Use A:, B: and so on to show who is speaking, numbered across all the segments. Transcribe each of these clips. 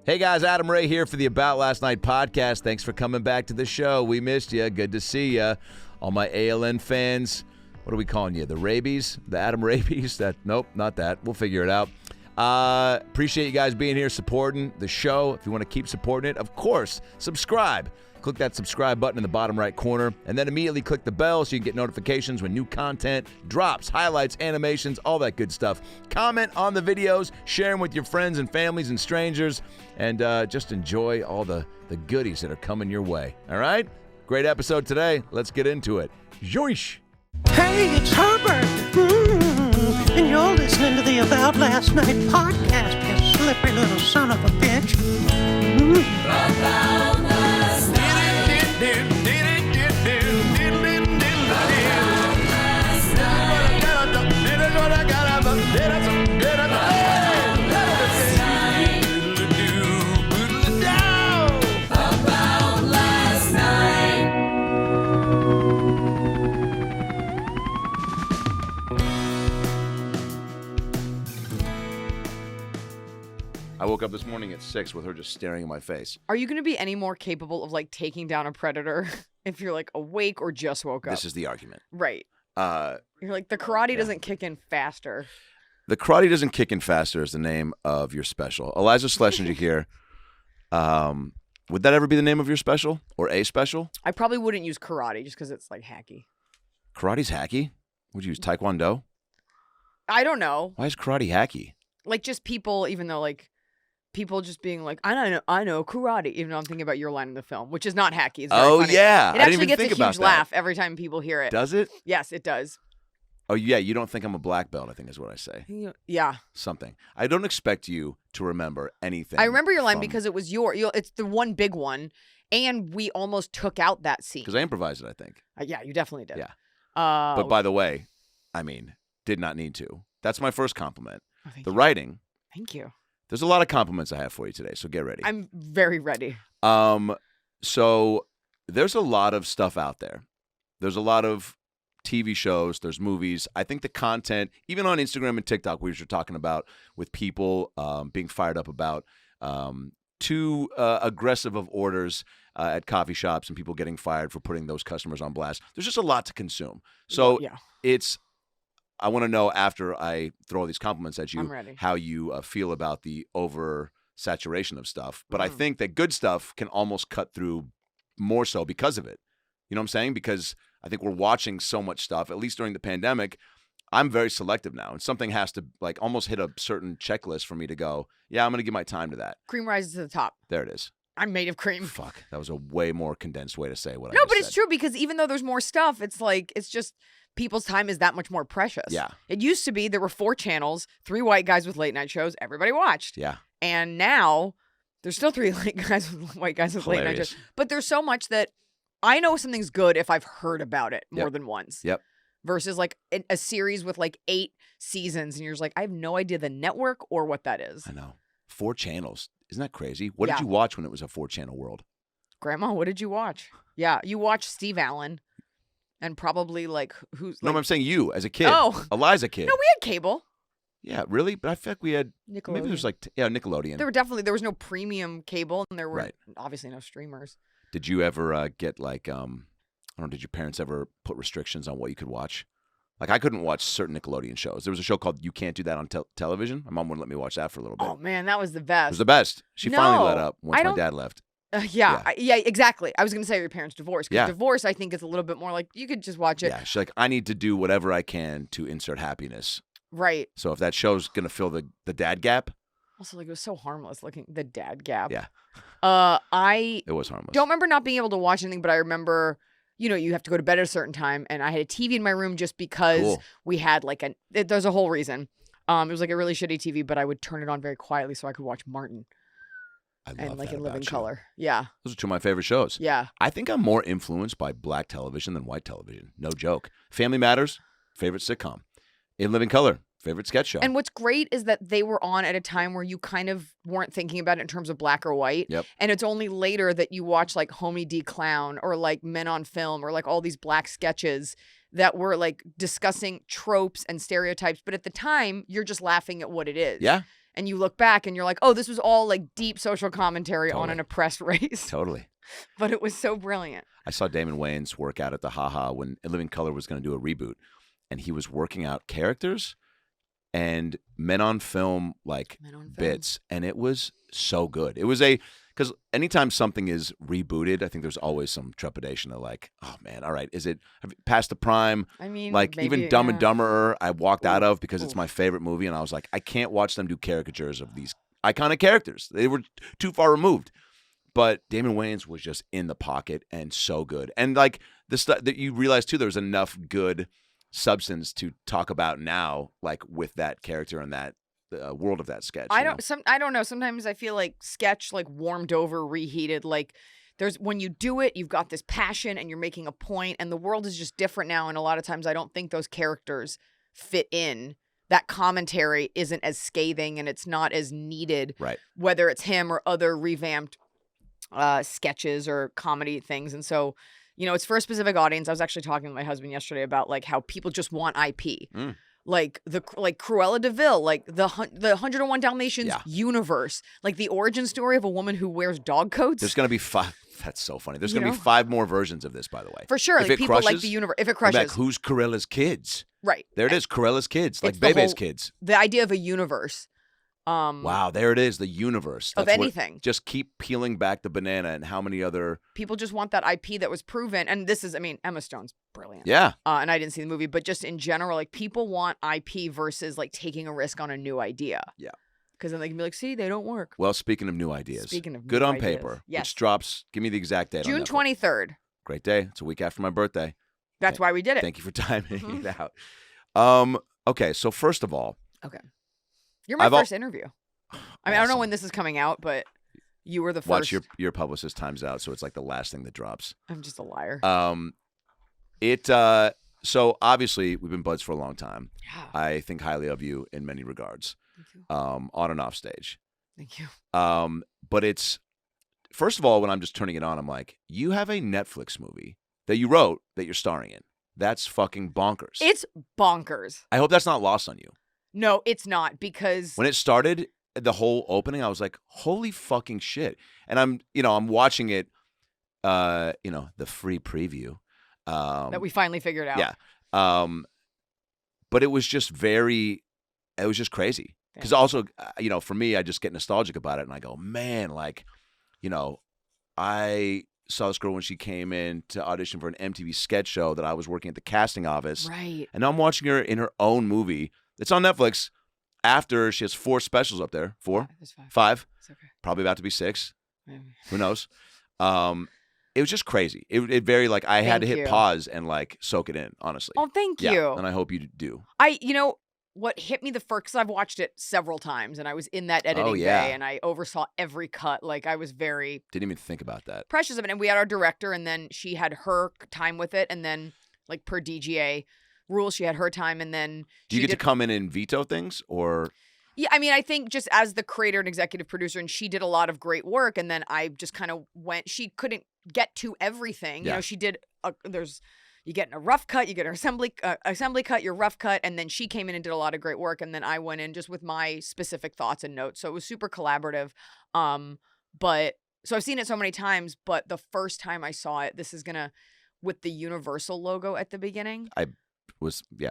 A: Hey guys, Adam Ray here for the About Last Night podcast. Thanks for coming back to the show. We missed you. Good to see you. All my ALN fans, what are we calling you? The Rabies? The Adam Rabies? Nope, not that. We'll figure it out. Appreciate you guys being here supporting the show. If you want to keep supporting it, of course, subscribe. Click that subscribe button in the bottom right corner, and then immediately click the bell so you can get notifications when new content drops, highlights, animations, all that good stuff. Comment on the videos, share them with your friends and families and strangers, and just enjoy all the goodies that are coming your way. All right? Great episode today. Let's get into it. Joish!
B: Hey, it's Herbert, and you're listening to the About Last Night podcast, you slippery little son of a bitch.
C: About last night.
A: I woke up this morning at 6 with her just staring in my face.
D: Are you going to be any more capable of, like, taking down a predator if you're, like, awake or just woke up?
A: This is the argument.
D: Right. You're like, the karate doesn't kick in faster.
A: The karate doesn't kick in faster is the name of your special. Iliza Schlesinger here. Would that ever be the name of your special or a special?
D: I probably wouldn't use karate just because it's, like, hacky.
A: Karate's hacky? Would you use taekwondo?
D: I don't know.
A: Why is karate hacky?
D: Like, just people, even though, like, people just being like, I know karate, even though I'm thinking about your line in the film, which is not hacky. It's very funny.
A: Yeah.
D: It actually gets a huge laugh every time people hear it.
A: Does it?
D: Yes, it does.
A: Oh, yeah. You don't think I'm a black belt, I think is what I say.
D: Yeah.
A: Something. I don't expect you to remember anything.
D: I remember your line because it was it's the one big one, and we almost took out that scene.
A: Because I improvised it, I think.
D: Yeah, you definitely did.
A: Yeah. But by the way, I mean, did not need to. That's my first compliment.
D: Oh,
A: the writing.
D: Thank you.
A: There's a lot of compliments I have for you today, so get ready.
D: I'm very ready.
A: So there's a lot of stuff out there. There's a lot of TV shows, there's movies. I think the content, even on Instagram and TikTok, we were talking about with people being fired up about too aggressive of orders at coffee shops and people getting fired for putting those customers on blast. There's just a lot to consume. So I want to know, after I throw all these compliments at you, how you feel about the oversaturation of stuff. But I think that good stuff can almost cut through more so because of it. You know what I'm saying? Because I think we're watching so much stuff, at least during the pandemic. I'm very selective now, and something has to like almost hit a certain checklist for me to go, yeah, I'm going to give my time to that.
D: Cream rises to the top.
A: There it is.
D: I'm made of cream.
A: Fuck, that was a way more condensed way to say what I just said.
D: No, but it's true, because even though there's more stuff, it's like, it's just people's time is that much more precious.
A: Yeah.
D: It used to be there were 4 channels, 3 white guys with late night shows, everybody watched.
A: Yeah.
D: And now there's still 3 white guys with late night shows. But there's so much that I know something's good if I've heard about it more than once.
A: Yep.
D: Versus like a series with like 8 seasons, and you're just like, I have no idea the network or what that is.
A: I know. 4 channels. Isn't that crazy? What did you watch when it was a 4-channel world?
D: Grandma, what did you watch? Yeah, you watched Steve Allen. And probably like who's
A: No,
D: like,
A: I'm saying you as a kid.
D: Oh.
A: Eliza kid.
D: No, we had cable.
A: Yeah, really? But I feel like we had
D: Nickelodeon.
A: Maybe there's like Nickelodeon.
D: There was no premium cable, and there were obviously no streamers.
A: Did you ever get like I don't know, did your parents ever put restrictions on what you could watch? Like, I couldn't watch certain Nickelodeon shows. There was a show called You Can't Do That on television. My mom wouldn't let me watch that for a little bit.
D: Oh man, that was the best.
A: It was the best. She finally let up once my dad left.
D: Yeah, exactly. I was going to say your parents divorced. Because divorce, I think, is a little bit more like, you could just watch it.
A: Yeah, she's like, I need to do whatever I can to insert happiness.
D: Right.
A: So if that show's going to fill the dad gap.
D: Also, like, it was so harmless looking, the dad gap.
A: Yeah.
D: It
A: was harmless.
D: Don't remember not being able to watch anything, but I remember, you know, you have to go to bed at a certain time, and I had a TV in my room just because we had like there's a whole reason. It was like a really shitty TV, but I would turn it on very quietly so I could watch Martin. And like in living color. Yeah.
A: Those are 2 of my favorite shows.
D: Yeah.
A: I think I'm more influenced by black television than white television. No joke. Family Matters, favorite sitcom. In Living Color, favorite sketch show.
D: And what's great is that they were on at a time where you kind of weren't thinking about it in terms of black or white.
A: Yep.
D: And it's only later that you watch like Homie D. Clown or like Men on Film or like all these black sketches that were like discussing tropes and stereotypes. But at the time, you're just laughing at what it is.
A: Yeah.
D: and you look back and you're like, oh, this was all like deep social commentary on
A: Totally.
D: an oppressed race.
A: Totally.
D: But it was so brilliant.
A: I saw Damon Wayans work out at the Haha when In Living Color was going to do a reboot, and he was working out characters and men on film bits, and it was so good. It was because anytime something is rebooted, I think there's always some trepidation of like, oh man, all right, is it past the prime?
D: I mean,
A: Like
D: maybe,
A: even Dumb and Dumberer, I walked out of because it's
D: Oof.
A: my favorite movie, and I was like, I can't watch them do caricatures of these iconic characters. They were too far removed. But Damon Wayans was just in the pocket and so good, and like the stuff that you realize too, there's enough good substance to talk about now, like with that character and that world of that sketch.
D: I don't know. Sometimes I feel like sketch like warmed over, reheated. Like there's when you do it, you've got this passion and you're making a point, and the world is just different now. And a lot of times, I don't think those characters fit in. That commentary isn't as scathing and it's not as needed.
A: Right.
D: Whether it's him or other revamped sketches or comedy things, and so. You know, it's for a specific audience. I was actually talking to my husband yesterday about like how people just want IP. Like Cruella de Vil, like the 101 Dalmatians universe, like the origin story of a woman who wears dog coats.
A: There's gonna be 5. That's so funny. There's gonna be 5 more versions of this, by the way.
D: For sure.
A: If
D: Like people
A: crushes,
D: like the universe. If it crushes,
A: like who's Cruella's kids?
D: Right.
A: There it is. Cruella's kids, like
D: It's the
A: Bebe's
D: whole-
A: kids.
D: The idea of a universe.
A: Wow, there it is. The universe
D: Of anything.
A: Just keep peeling back the banana, and how many other
D: People just want that IP that was proven, and this is, I mean, Emma Stone's brilliant.
A: Yeah.
D: And I didn't see the movie, but just in general, like people want IP versus like taking a risk on a new idea.
A: Yeah.
D: Because then they can be like, see, they don't work.
A: Well, speaking of new ideas,
D: Speaking of
A: good
D: new
A: on
D: ideas.
A: paper,
D: Yes.
A: which drops. Give me the exact date.
D: June
A: on Netflix.
D: 23rd.
A: Great day. It's a week after my birthday.
D: That's why we did it.
A: Thank you for timing
D: Mhm.
A: it out. Okay, so first of all,
D: Okay. You're my
A: I've al-
D: first interview. I mean, I don't know when this is coming out, but you were the first.
A: watch your publicist times out, so it's like the last thing that drops.
D: I'm just a liar.
A: So obviously we've been buds for a long time.
D: Yeah.
A: I think highly of you in many regards,
D: Thank you.
A: on and off stage.
D: Thank you.
A: But it's first of all, when I'm just turning it on, I'm like, you have a Netflix movie that you wrote that you're starring in. That's fucking bonkers.
D: It's bonkers.
A: I hope that's not lost on you.
D: No, it's not, because
A: When it started, the whole opening, I was like, holy fucking shit. And I'm watching it, the free preview.
D: that we finally figured out.
A: Yeah. But it was just crazy. Because also, for me, I just get nostalgic about it. And I go, man, like, I saw this girl when she came in to audition for an MTV sketch show that I was working at the casting office.
D: Right.
A: And now I'm watching her in her own movie. It's on Netflix. After she has 4 specials up there. 4?
D: There's 5.
A: 5?
D: It's okay.
A: Probably about to be 6.
D: Maybe.
A: Who knows? It was just crazy. It very like I had to
D: Thank
A: hit
D: you.
A: pause and like soak it in, honestly.
D: Oh, thank
A: Yeah,
D: you.
A: and I hope you do.
D: What hit me the first, because I've watched it several times, and I was in that editing
A: yeah.
D: bay, and I oversaw every cut. Like, I was very
A: Didn't even think about that.
D: precious of it. And we had our director, and then she had her time with it, and then, like, per DGA rules, she had her time, and then
A: Do you get to come in and veto things, or?
D: Yeah, I mean, I think just as the creator and executive producer, and she did a lot of great work, and then I just kind of went. She couldn't get to everything.
A: Yeah.
D: She did. You get in a rough cut, you get an assembly cut, your rough cut, and then she came in and did a lot of great work, and then I went in just with my specific thoughts and notes. So it was super collaborative. But so I've seen it so many times, but the first time I saw it, this is with the Universal logo at the beginning.
A: I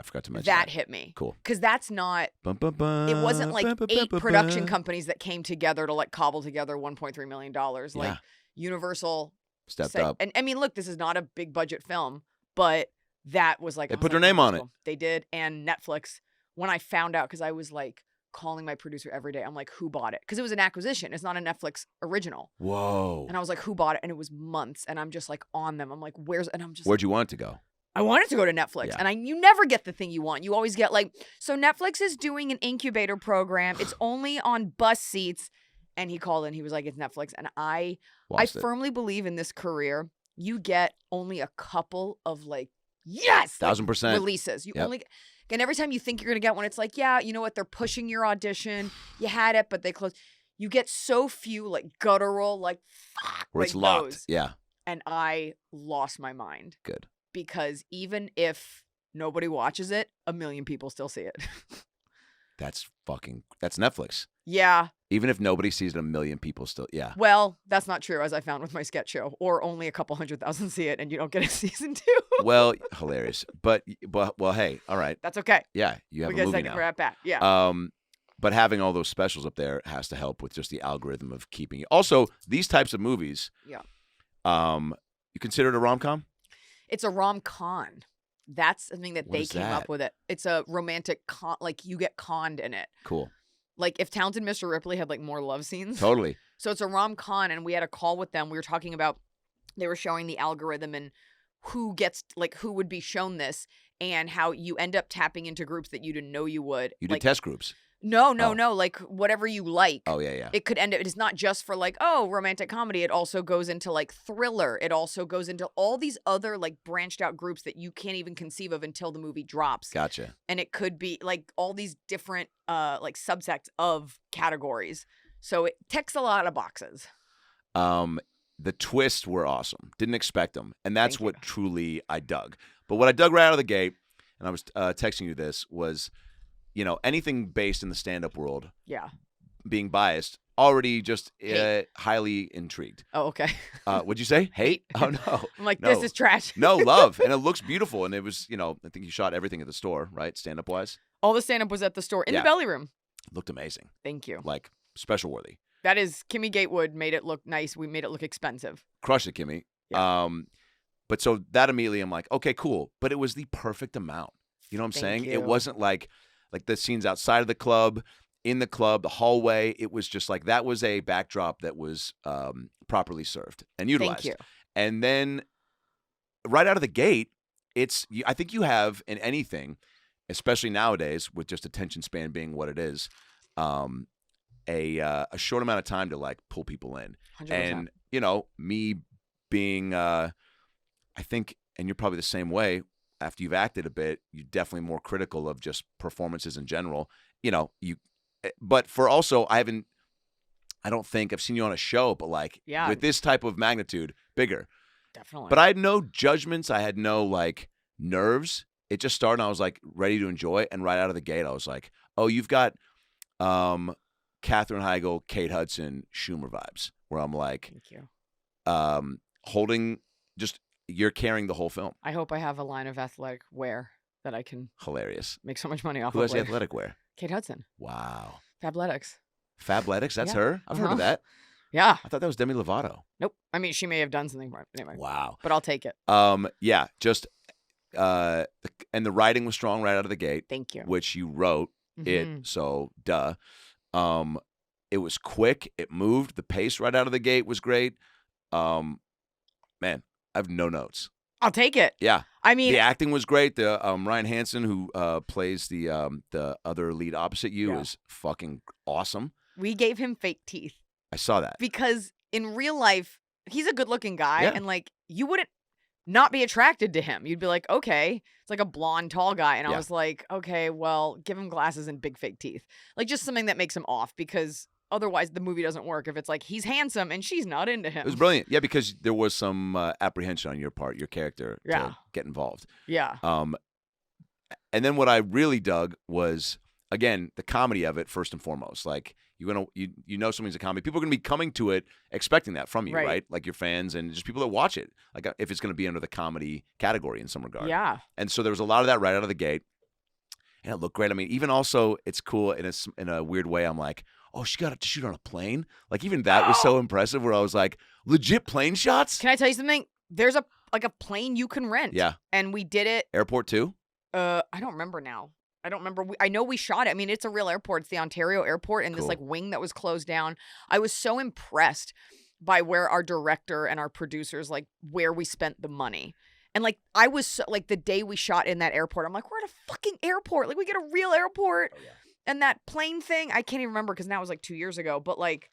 A: forgot to mention
D: That hit me.
A: Cool.
D: Because that's not. It wasn't like 8 production companies that came together to like cobble together $1.3 million. Like
A: Yeah.
D: Universal
A: Stepped up.
D: And I mean, look, this is not a big budget film, but that was like
A: They
D: I was
A: put their
D: like,
A: name
D: oh,
A: on
D: that's
A: it.
D: cool. They did. And Netflix, when I found out, because I was like calling my producer every day, I'm like, who bought it? Because it was an acquisition. It's not a Netflix original.
A: Whoa.
D: And I was like, who bought it? And it was months. And I'm just like on them. I'm like, and I'm just
A: Where'd you want it to go?
D: I wanted to go to Netflix,
A: Yeah.
D: and you never get the thing you want. You always get like, so Netflix is doing an incubator program. It's only on bus seats. And he called in. He was like, it's Netflix. And I
A: Lost it.
D: firmly believe in this career, you get only a couple of like, yes,
A: 1000%.
D: releases. You
A: Yep.
D: only, and every time you think you're going to get one, it's like, yeah, you know what? They're pushing your audition. You had it, but they closed. You get so few like guttural, like, fuck,
A: Where
D: like
A: it's locked.
D: those.
A: Yeah.
D: And I lost my mind.
A: Good.
D: Because even if nobody watches it, 1 million people still see it.
A: That's Netflix.
D: Yeah.
A: Even if nobody sees it, a million people still. Yeah.
D: Well, that's not true, as I found with my sketch show. Or only a couple 100,000 see it, and you don't get a season 2.
A: Well, hilarious. But well, hey, all right.
D: That's okay.
A: Yeah, you have
D: We
A: a
D: get a
A: movie
D: second
A: now.
D: for at bat. Yeah.
A: But having all those specials up there has to help with just the algorithm of keeping it. Also, these types of movies.
D: Yeah.
A: You consider it a rom-com?
D: It's a rom-con. That's the thing that
A: What
D: they
A: is
D: came
A: that?
D: up with it. It's a romantic con. Like, you get conned in it.
A: Cool.
D: Like, if Talented Mr. Ripley had, like, more love scenes.
A: Totally.
D: So it's a rom-con, and we had a call with them. We were talking about, they were showing the algorithm and who gets, like, who would be shown this, and how you end up tapping into groups that you didn't know you would.
A: You did
D: like,
A: test groups.
D: No,
A: Oh.
D: like, whatever you like.
A: Oh, yeah.
D: It could end up, it's not just for like, oh, romantic comedy. It also goes into like thriller. It also goes into all these other like branched out groups that you can't even conceive of until the movie drops.
A: Gotcha.
D: And it could be like all these different like subsects of categories. So it ticks a lot of boxes.
A: The twists were awesome. Didn't expect them. And that's
D: Thank
A: what
D: you.
A: truly I dug. But what I dug right out of the gate, and I was texting you this, was, you know, anything based in the stand-up world,
D: Yeah.
A: being biased, already just
D: Hate.
A: highly intrigued.
D: Oh, okay.
A: What'd you say? Hate? Oh, no.
D: I'm like,
A: No.
D: this is trash.
A: No, love. And it looks beautiful. And it was, you know, I think you shot everything at the store, right? Stand-up wise.
D: All the stand up was at the store in
A: Yeah.
D: the belly room.
A: Looked amazing.
D: Thank you.
A: Like, special worthy.
D: That is, Kimmy Gatewood made it look nice. We made it look expensive.
A: Crush it, Kimmy.
D: Yeah.
A: But so that immediately I'm like, okay, cool. But it was the perfect amount. You know what I'm
D: Thank
A: saying?
D: you.
A: It wasn't like the scenes outside of the club, in the club, the hallway. It was just like that was a backdrop that was properly served and utilized.
D: Thank you.
A: And then right out of the gate, I think you have in anything, especially nowadays with just attention span being what it is, a short amount of time to like pull people in.
D: 100%.
A: And, you know, me being, I think, and you're probably the same way, after you've acted a bit, you're definitely more critical of just performances in general. You know, but for also, I don't think I've seen you on a show, but like
D: Yeah.
A: with this type of magnitude, bigger.
D: Definitely.
A: But I had no judgments. I had no like nerves. It just started and I was like ready to enjoy it. And right out of the gate, I was like, oh, you've got Katherine Heigl, Kate Hudson, Schumer vibes, where I'm like,
D: Thank you.
A: holding just, you're carrying the whole film.
D: I hope I have a line of athletic wear that I can
A: Hilarious.
D: make so much money off
A: Who
D: of
A: has the
D: later.
A: athletic wear?
D: Kate Hudson.
A: Wow.
D: Fabletics.
A: Fabletics, that's
D: Yeah.
A: her? I've heard of
D: Uh-huh.
A: that.
D: Yeah.
A: I thought that was Demi Lovato.
D: Nope. I mean, she may have done something for it anyway,
A: Wow.
D: but I'll take it.
A: Yeah, just and the writing was strong right out of the gate,
D: Thank you.
A: which you wrote
D: Mhm.
A: it, so duh. It was quick, it moved, the pace right out of the gate was great. Man, I have no notes.
D: I'll take it.
A: Yeah.
D: I mean,
A: The acting was great. The Ryan Hansen, who plays the other lead opposite you,
D: Yeah.
A: is fucking awesome.
D: we gave him fake teeth
A: I saw that.
D: because in real life, he's a good looking guy.
A: Yeah.
D: And like, you wouldn't not be attracted to him. You'd be like, okay, it's like a blonde, tall guy. And I
A: Yeah.
D: was like, okay, well, give him glasses and big fake teeth. Like, just something that makes him off because otherwise the movie doesn't work if it's like he's handsome and she's not into him.
A: It was brilliant. Yeah, because there was some apprehension on your part, your character,
D: Yeah.
A: to get involved.
D: Yeah.
A: And then what I really dug was, again, the comedy of it first and foremost. Like you know something's a comedy. People are gonna be coming to it expecting that from you,
D: Right.
A: right? Like your fans and just people that watch it. Like if it's gonna be under the comedy category in some regard.
D: Yeah.
A: And so there was a lot of that right out of the gate. And it looked great. I mean, even also it's cool in a weird way. I'm like, oh, she got to shoot on a plane. Like even that was so impressive where I was like, legit plane shots?
D: Can I tell you something? There's a plane you can rent.
A: Yeah.
D: And we did it.
A: Airport too?
D: I don't remember now. I don't remember. I know we shot it. I mean, it's a real airport. It's the Ontario airport and this
A: Cool.
D: like wing that was closed down. I was so impressed by where our director and our producers, like where we spent the money. And like, I was so, like the day we shot in that airport, I'm like, we're at a fucking airport. Like we get a real airport.
A: Oh, yeah.
D: And that plane thing, I can't even remember because now it was like 2 years ago. But like,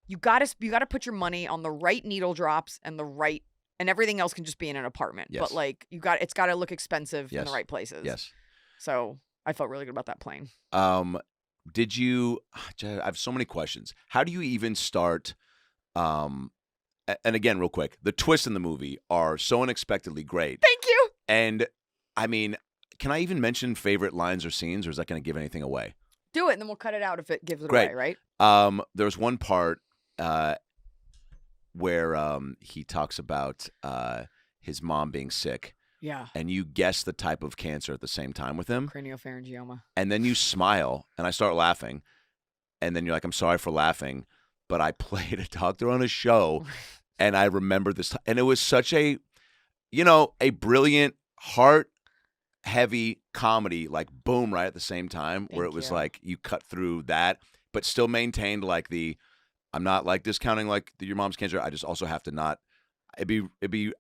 D: you gotta put your money on the right needle drops and and everything else can just be in an apartment.
A: Yes.
D: But like, it's got to look expensive in
A: Yes.
D: the right places.
A: Yes.
D: So I felt really good about that plane.
A: Did you? I have so many questions. How do you even start? And again, real quick, the twists in the movie are so unexpectedly great.
D: Thank you.
A: And I mean, can I even mention favorite lines or scenes, or is that going to give anything away?
D: Do it, and then we'll cut it out if it gives it
A: Great.
D: away, right?
A: There's one part where he talks about his mom being sick.
D: Yeah.
A: And you guess the type of cancer at the same time with him.
D: Craniopharyngioma.
A: And then you smile, and I start laughing. And then you're like, I'm sorry for laughing, but I played a doctor on a show, and I remember this. And it was such a, a brilliant, heart-heavy comedy, like boom, right at the same time, where it was like you cut through that, but still maintained like I'm not like discounting like your mom's cancer. I just also have to not. It'd be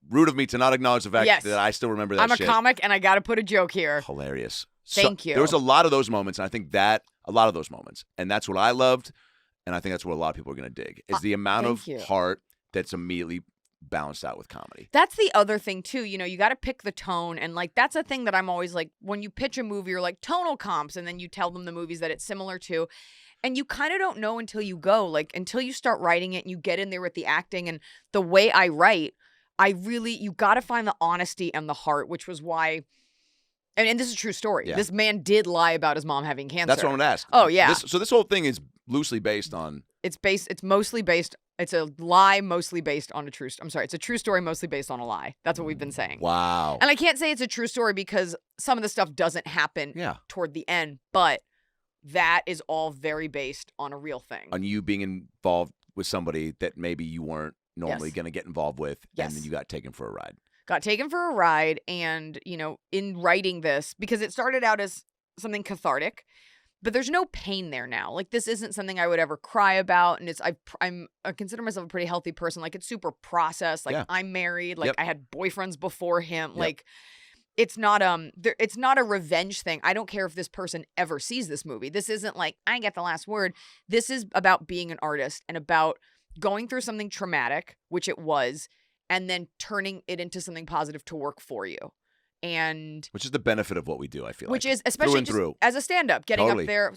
A: rude of me to not acknowledge the fact that I still remember that shit.
D: I'm a comic, and I got to put a joke here.
A: Hilarious.
D: Thank you.
A: There was a lot of those moments, and I think a lot of those moments, and that's what I loved, and I think that's what a lot of people are going to dig, is the amount of heart that's immediately balanced out with comedy.
D: That's the other thing, too. You got to pick the tone, and, like, that's a thing that I'm always like, when you pitch a movie, you're like, tonal comps, and then you tell them the movies that it's similar to, and you kind of don't know until you go, like, until you start writing it, and you get in there with the acting, and the way I write, you got to find the honesty and the heart, which was why, and this is a true story. Yeah. This man did lie about his mom having cancer.
A: That's what I'm going to ask.
D: Oh, yeah.
A: So this whole thing is loosely based on.
D: It's mostly based, it's a lie mostly based on it's a true story mostly based on a lie. That's what we've been saying.
A: Wow.
D: And I can't say it's a true story because some of the stuff doesn't happen toward the end, but that is all very based on a real thing.
A: On you being involved with somebody that maybe you weren't normally going to get involved with, and then you got taken for a ride.
D: Got taken for a ride, and, in writing this, because it started out as something cathartic, but there's no pain there now. Like, this isn't something I would ever cry about, and I consider myself a pretty healthy person. Like, it's super processed. Like, I'm married. Like, I had boyfriends before him. Like, it's not a revenge thing. I don't care if this person ever sees this movie. This isn't like, I get the last word. This is about being an artist and about going through something traumatic, which it was, and then turning it into something positive to work for you. And
A: which is the benefit of what we do, I feel
D: which is especially just as a stand-up, getting up there,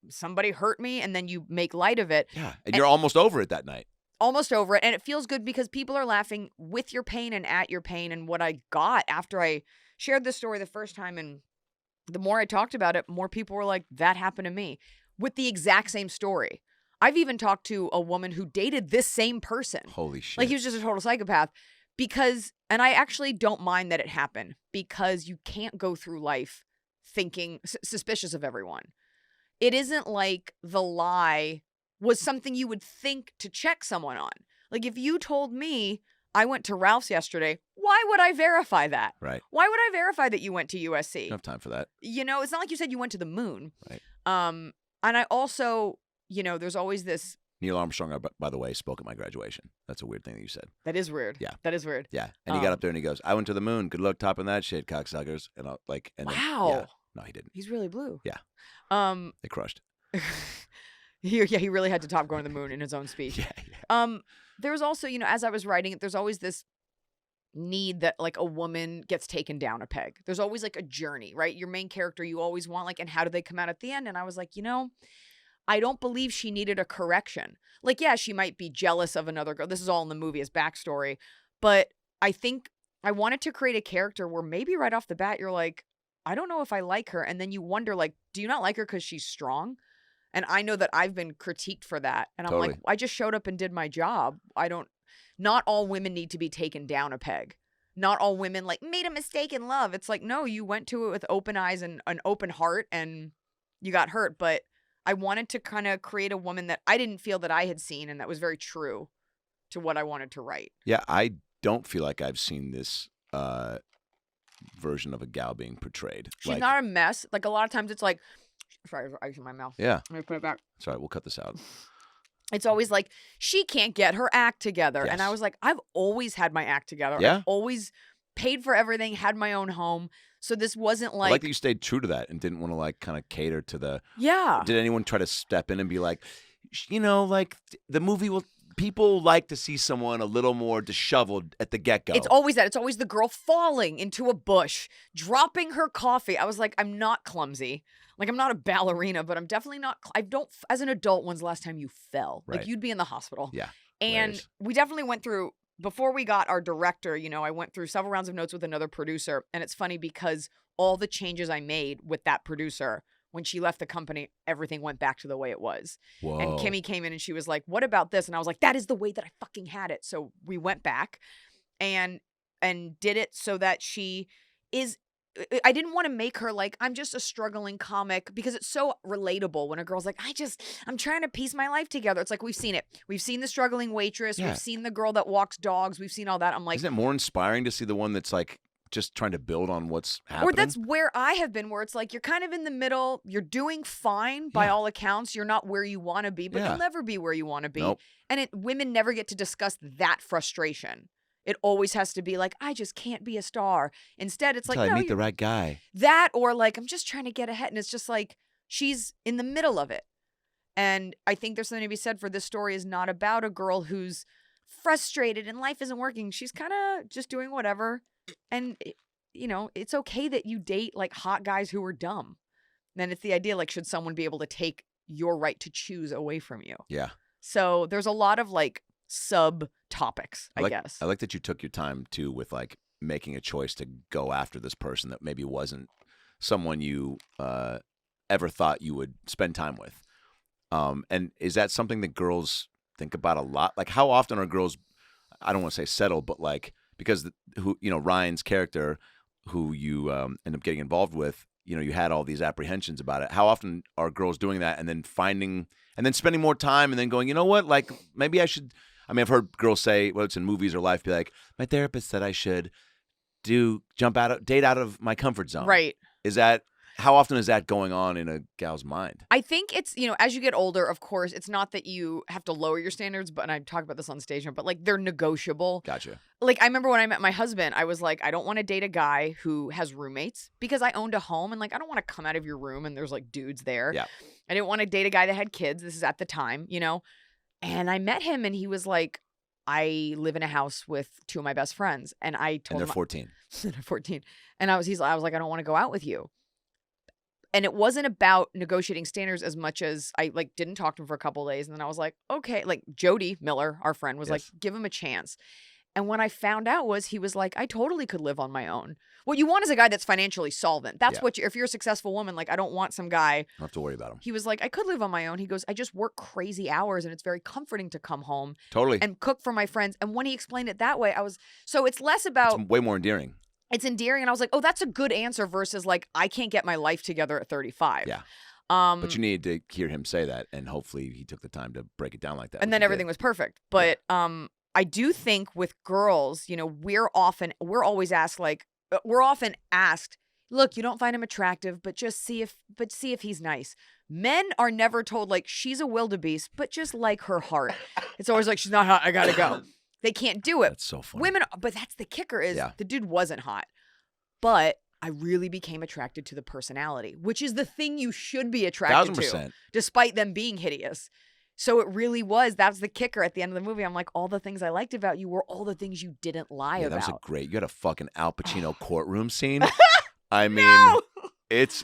D: somebody hurt me, and then you make light of it.
A: Yeah, and you're almost over it that night.
D: Almost over it, and it feels good because people are laughing with your pain and at your pain. And what I got after I shared this story the first time, and the more I talked about it, more people were like, that happened to me, with the exact same story. I've even talked to a woman who dated this same person.
A: Holy shit.
D: Like, he was just a total psychopath. And I actually don't mind that it happened, because you can't go through life thinking, suspicious of everyone. It isn't like the lie was something you would think to check someone on. Like, if you told me I went to Ralph's yesterday, why would I verify that?
A: Right.
D: Why would I verify that you went to USC?
A: Don't have time for that.
D: It's not like you said you went to the moon.
A: Right.
D: And I also, there's always this.
A: Neil Armstrong, by the way, spoke at my graduation. That's a weird thing that you said.
D: That is weird.
A: Yeah.
D: That is weird.
A: Yeah. And he got up there and he goes, I went to the moon. Good luck topping that shit, cocksuckers. And
D: wow.
A: Then, no, he didn't.
D: He's really blue.
A: Yeah. They crushed.
D: He really had to top going to the moon in his own speech.
A: Yeah.
D: There was also, as I was writing it, there's always this need that, like, a woman gets taken down a peg. There's always, like, a journey, right? Your main character, you always want, like, and how do they come out at the end? And I was like, I don't believe she needed a correction. Like, yeah, she might be jealous of another girl. This is all in the movie as backstory. But I think I wanted to create a character where maybe right off the bat, you're like, I don't know if I like her. And then you wonder, like, do you not like her because she's strong? And I know that I've been critiqued for that. And I'm like, I just showed up and did my job. Not all women need to be taken down a peg. Not all women, like, made a mistake in love. It's like, no, you went to it with open eyes and an open heart and you got hurt. But I wanted to kind of create a woman that I didn't feel that I had seen, and that was very true to what I wanted to write.
A: Yeah, I don't feel like I've seen this version of a gal being portrayed.
D: She's not a mess. Like, a lot of times it's like, sorry, there's ice in my mouth.
A: Yeah.
D: Let me put it back.
A: Sorry, we'll cut this out.
D: It's always like, she can't get her act together.
A: Yes.
D: And I was like, I've always had my act together.
A: Yeah.
D: I've always paid for everything, had my own home. So this wasn't like...
A: I like that you stayed true to that and didn't want to, like, kind of cater to the...
D: Yeah.
A: Did anyone try to step in and be like, like, the movie will... People like to see someone a little more disheveled at the get-go.
D: It's always that. It's always the girl falling into a bush, dropping her coffee. I was like, I'm not clumsy. Like, I'm not a ballerina, but I'm definitely not... As an adult, when's the last time you fell?
A: Right.
D: Like, you'd be in the hospital.
A: Yeah.
D: And
A: Hilarious.
D: We definitely went through... Before we got our director, I went through several rounds of notes with another producer. And it's funny because all the changes I made with that producer, when she left the company, everything went back to the way it was.
A: Whoa.
D: And Kimmy came in and she was like, what about this? And I was like, that is the way that I fucking had it. So we went back and did it so that she is, I didn't want to make her like, I'm just a struggling comic, because it's so relatable when a girl's like, I'm trying to piece my life together. It's like, we've seen it. We've seen the struggling waitress.
A: Yeah.
D: We've seen the girl that walks dogs. We've seen all that. I'm like,
A: isn't it more inspiring to see the one that's like just trying to build on what's happening?
D: or that's where I have been, where it's like, you're kind of in the middle. You're doing fine by all accounts. You're not where you want to be, but you'll never be where you want to be.
A: Nope.
D: And women never get to discuss that frustration. It always has to be like, I just can't be a star. Instead, it's like,
A: until
D: no,
A: I meet the right guy.
D: that, or like, I'm just trying to get ahead. And it's just like, she's in the middle of it. And I think there's something to be said for this story is not about a girl who's frustrated and life isn't working. She's kind of just doing whatever. And, you know, it's okay that you date like hot guys who are dumb. Then it's the idea, like, should someone be able to take your right to choose away from you?
A: Yeah.
D: So there's a lot of like sub topics, I guess.
A: I like that you took your time too with like making a choice to go after this person that maybe wasn't someone you ever thought you would spend time with. And is that something that girls think about a lot? Like, how often are girls, I don't want to say settle, but like, because Ryan's character, who you end up getting involved with, you had all these apprehensions about it. How often are girls doing that and then spending more time and then going, you know what, like maybe I should. I mean, I've heard girls say, whether it's in movies or life, be like, my therapist said I should date out of my comfort zone.
D: Right.
A: How often is that going on in a gal's mind?
D: I think it's, as you get older, of course, it's not that you have to lower your standards, and I talk about this on stage, but like they're negotiable.
A: Gotcha.
D: Like, I remember when I met my husband, I was like, I don't want to date a guy who has roommates, because I owned a home and like, I don't want to come out of your room and there's like dudes there.
A: Yeah.
D: I didn't want to date a guy that had kids. This is at the time, and I met him and he was like, I live in a house with two of my best friends. And I told him.
A: And they're 14.
D: They're 14. And I was like, I don't want to go out with you. And it wasn't about negotiating standards as much as I like didn't talk to him for a couple of days. And then I was like, okay, like Jody Miller, our friend, was like, give him a chance. And what I found out was he was like, I totally could live on my own. What you want is a guy that's financially solvent. That's what if you're a successful woman, like I don't want some guy.
A: Don't have to worry about him.
D: He was like, I could live on my own. He goes, I just work crazy hours and it's very comforting to come home.
A: Totally.
D: And cook for my friends. And when he explained it that way, so it's less about.
A: It's way more endearing.
D: It's endearing. And I was like, oh, that's a good answer versus like, I can't get my life together at 35.
A: Yeah. But you needed to hear him say that. And hofully he took the time to break it down like that.
D: And then everything was perfect. But I do think with girls, we're always asked, like, we're often asked, look, you don't find him attractive, but see if he's nice. Men are never told, like, she's a wildebeest, but just like her heart. It's always like, she's not hot, I gotta go. They can't do it.
A: That's so funny.
D: Women, but that's the kicker is the dude wasn't hot. But I really became attracted to the personality, which is the thing you should be attracted
A: 1000%.
D: to, despite them being hideous. So it really was. That's the kicker at the end of the movie. I'm like, all the things I liked about you were all the things you didn't lie about.
A: That was great. You had a fucking Al Pacino courtroom scene. I mean,
D: No!
A: It's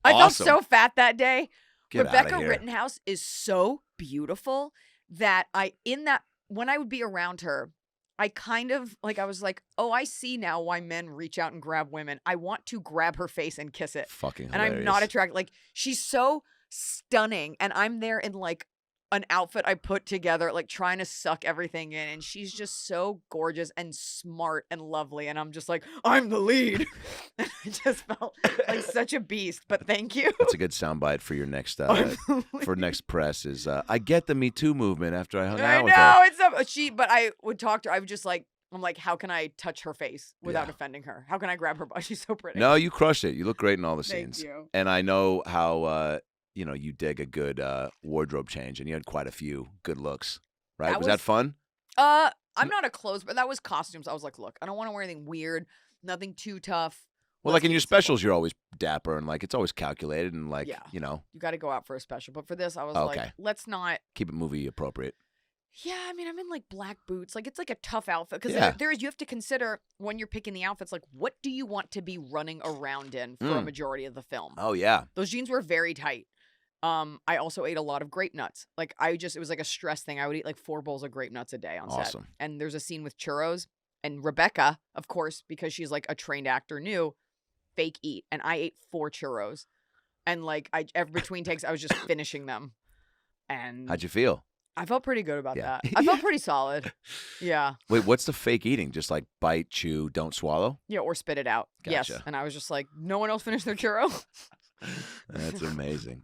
D: I
A: awesome.
D: felt so fat that day.
A: Get
D: Rebecca
A: outta here.
D: Rittenhouse is so beautiful that when I would be around her, I kind of like, I was like, oh, I see now why men reach out and grab women. I want to grab her face and kiss it.
A: Fucking
D: And
A: hilarious.
D: I'm not attracted. Like, she's so stunning. And I'm there in like an outfit I put together, like trying to suck everything in. And she's just so gorgeous and smart and lovely. And I'm just like, I'm the lead. And I just felt like such a beast. But thank you.
A: That's a good soundbite for your next for next press is I get the Me Too movement after I hung out with her.
D: I know it's but I would talk to her. I would just like, I'm like, how can I touch her face without offending her? How can I grab her butt? She's so pretty.
A: No, you crushed it. You look great in all the
D: Thank
A: scenes.
D: you.
A: And I know how you dig a good wardrobe change, and you had quite a few good looks. Right? Was that fun?
D: I'm not a clothes, but that was costumes. I was like, look, I don't want to wear anything weird, nothing too tough.
A: Well, like in your specials, you're always dapper and like it's always calculated and like
D: you got to go out for a special. But for this, I was like, let's not
A: keep it movie appropriate.
D: Yeah, I mean, I'm in like black boots. Like it's like a tough outfit because you have to consider when you're picking the outfits. Like, what do you want to be running around in for a majority of the film?
A: Oh yeah,
D: those jeans were very tight. I also ate a lot of grape nuts. Like it was like a stress thing. I would eat like 4 bowls of grape nuts a day on set. And there's a scene with churros. And Rebecca, of course, because she's like a trained actor, knew fake eat. And I ate 4 churros. And like between takes, I was just finishing them. And
A: How'd you feel?
D: I felt pretty good about that. I felt pretty solid. Yeah.
A: Wait, what's the fake eating? Just like bite, chew, don't swallow?
D: Yeah, or spit it out.
A: Gotcha.
D: Yes. And I was just like, no one else finished their churro.
A: That's amazing.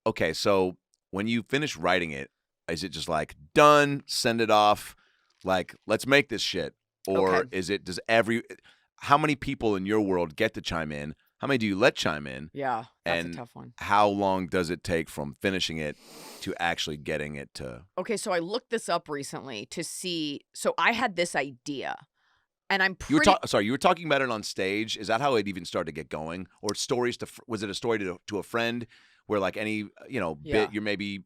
A: Okay, so when you finish writing it, is it just like done, send it off, like let's make this shit? Or how many people in your world get to chime in? How many do you let chime in?
D: Yeah, that's a tough one.
A: How long does it take from finishing it to actually getting it to...
D: Okay, so I looked this up recently to see. So I had this idea, and I'm pretty...
A: You were talking about it on stage. Is that how it even started to get going? Or stories to... Was it a story to a friend where like any, bit you're maybe...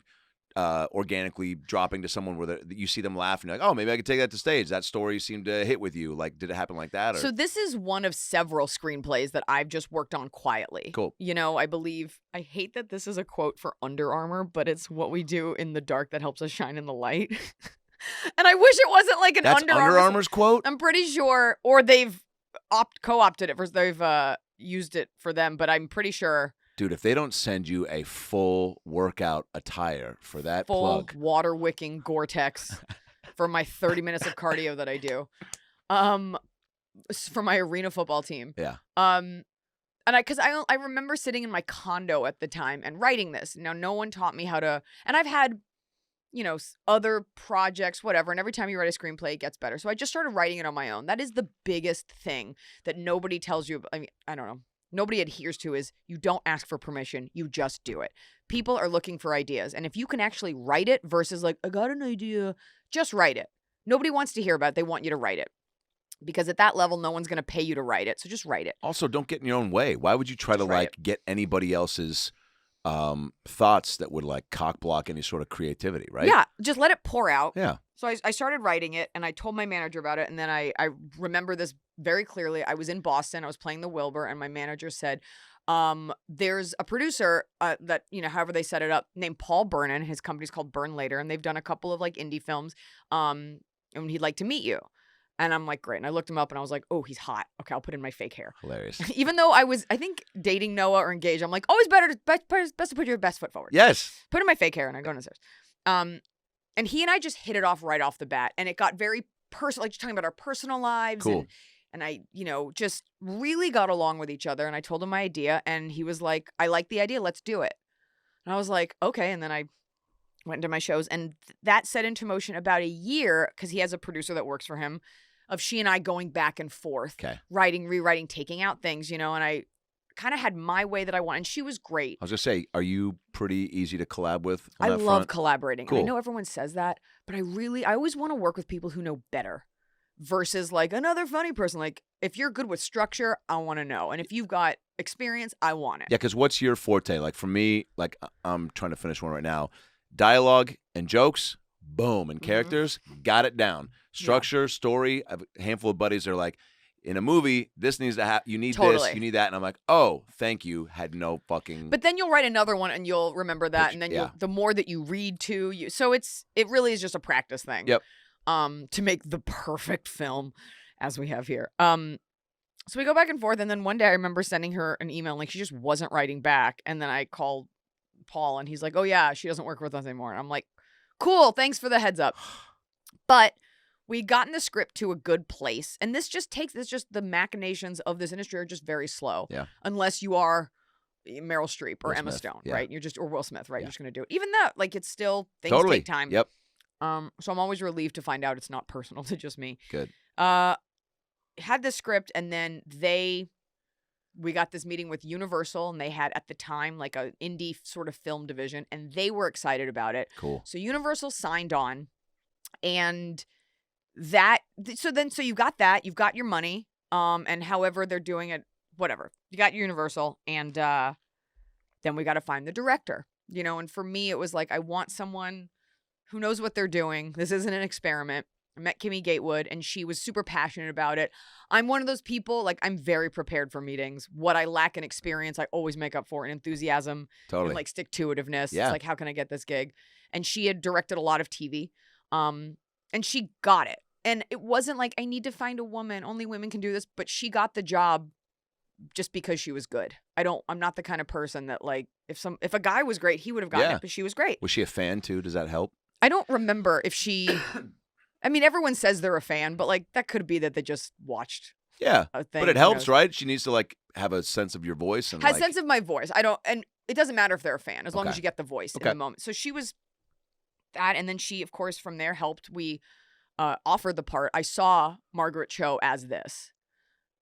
A: organically dropping to someone where you see them laugh and you're like, oh, maybe I could take that to stage. That story seemed to hit with you. Like, did it happen like that? Or?
D: So this is one of several screenplays that I've just worked on quietly.
A: Cool.
D: I hate that this is a quote for Under Armour, but it's what we do in the dark that helps us shine in the light. And I wish it wasn't like
A: That's Under Armour's quote?
D: I'm pretty sure, or they've co-opted it, they've used it for them, but I'm pretty sure...
A: Dude, if they don't send you a full workout attire for that
D: full
A: plug.
D: water wicking Gore-Tex for my 30 minutes of cardio that I do, for my arena football team.
A: Yeah.
D: And because I remember sitting in my condo at the time and writing this. Now, no one taught me how to, and I've had, other projects, whatever. And every time you write a screenplay, it gets better. So I just started writing it on my own. That is the biggest thing that nobody tells you. I mean, I don't know. Nobody adheres to is you don't ask for permission, you just do it. People are looking for ideas. And if you can actually write it versus like, I got an idea, just write it. Nobody wants to hear about it. They want you to write it. Because at that level, no one's going to pay you to write it. So just write it.
A: Also, don't get in your own way. Why would you try to get anybody else's thoughts that would like cock block any sort of creativity, right?
D: Yeah, just let it pour out.
A: Yeah. So
D: I started writing it, and I told my manager about it, and then I remember this very clearly. I was in Boston. I was playing the Wilbur, and my manager said, there's a producer that, however they set it up, named Paul Burnin. His company's called Burn Later, and they've done a couple of, like, indie films, and he'd like to meet you. And I'm like, great. And I looked him up, and I was like, oh, he's hot. Okay, I'll put in my fake hair.
A: Hilarious.
D: Even though I think, dating Noah or engaged, I'm like, always best to put your best foot forward.
A: Yes.
D: Put in my fake hair, and I go downstairs. And he and I just hit it off right off the bat. And it got very personal, like just talking about our personal lives.
A: Cool.
D: And I, just really got along with each other. And I told him my idea. And he was like, I like the idea. Let's do it. And I was like, okay. And then I went into my shows. And that set into motion about a year, because he has a producer that works for him, of she and I going back and forth.
A: Okay.
D: Writing, rewriting, taking out things, and I kind of had my way that I want. And she was great.
A: I was going to say, are you pretty easy to collab with on
D: I
A: that
D: love
A: front?
D: collaborating.
A: Cool.
D: And I know everyone says that, but I always want to work with people who know better versus like another funny person. Like if you're good with structure, I want to know. And if you've got experience, I want it.
A: Yeah, because what's your forte? Like for me, like I'm trying to finish one right now. Dialogue and jokes, boom. And characters, got it down. Structure, story. I have a handful of buddies that are like, in a movie, this needs to happen. You need this, you need that. And I'm like, oh, thank you. Had no fucking...
D: But then you'll write another one and you'll remember that. And then the more that you read too. So it really is just a practice thing.
A: Yep.
D: To make the perfect film as we have here. So we go back and forth. And then one day I remember sending her an email. Like she just wasn't writing back. And then I called Paul and he's like, oh yeah, she doesn't work with us anymore. And I'm like, cool. Thanks for the heads up. But... we'd gotten the script to a good place. And this just the machinations of this industry are just very slow.
A: Yeah.
D: Unless you are Meryl Streep or Emma Stone,
A: yeah.
D: right? Or Will Smith, right? You're just going to do it. Even though, like, it's still, things
A: totally.
D: take time.
A: Yep.
D: So I'm always relieved to find out it's not personal to just me.
A: Good.
D: Had the script and then we got this meeting with Universal and they had at the time like a indie sort of film division and they were excited about it.
A: Cool.
D: So Universal signed on and... so you got that, you've got your money, and however they're doing it, whatever. You got your Universal, and then we got to find the director, and for me, it was like, I want someone who knows what they're doing. This isn't an experiment. I met Kimmy Gatewood, and she was super passionate about it. I'm one of those people, like, I'm very prepared for meetings. What I lack in experience, I always make up for in enthusiasm.
A: Totally.
D: And, like, stick-to-itiveness.
A: Yeah.
D: It's like, how can I get this gig? And she had directed a lot of TV, and she got it. And it wasn't like, I need to find a woman. Only women can do this. But she got the job just because she was good. I'm not the kind of person that like if a guy was great, he would have gotten it, but she was great.
A: Was she a fan too? Does that help?
D: I don't remember if she I mean, everyone says they're a fan, but like that could be that they just watched a thing.
A: But it helps, right? She needs to like have a sense of your voice and
D: has sense of my voice. And it doesn't matter if they're a fan as long as you get the voice in the moment. So she was that, and then she, of course, from there helped. We offered the part. I saw Margaret Cho as this,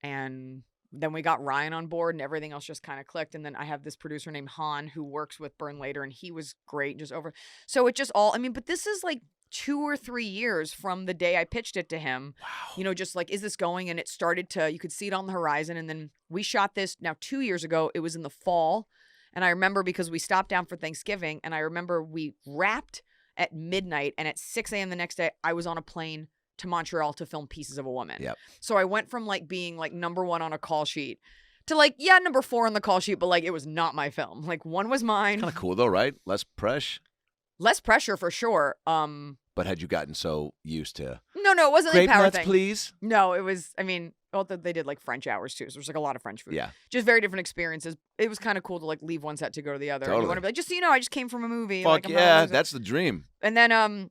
D: and then we got Ryan on board, and everything else just kind of clicked. And then I have this producer named Han who works with Byrne later, and he was great. Just over, so it just all. I mean, but this is like 2 or 3 years from the day I pitched it to him. Wow. You know, just like, is this going? And it started to. You could see it on the horizon, and then we shot this now 2 years ago. It was in the fall, and I remember because we stopped down for Thanksgiving, and I remember we wrapped at midnight, and at 6 a.m. the next day, I was on a plane to Montreal to film Pieces of a Woman.
A: Yep.
D: So I went from like being like number 1 on a call sheet to like, yeah, number 4 on the call sheet, but like it was not my film. Like one was mine.
A: Kind of cool though, right? Less pressure for sure. But had you gotten so used to?
D: No, it wasn't
A: Grape
D: the power
A: nuts,
D: thing.
A: please.
D: No, it was. I mean, they did like French hours too, so there's like a lot of French food.
A: Yeah,
D: just very different experiences. It was kind of cool to like leave one set to go to the other.
A: Totally.
D: And you want to be like, just so you know, I just came from a movie.
A: Fuck
D: like,
A: yeah, that's the dream.
D: And then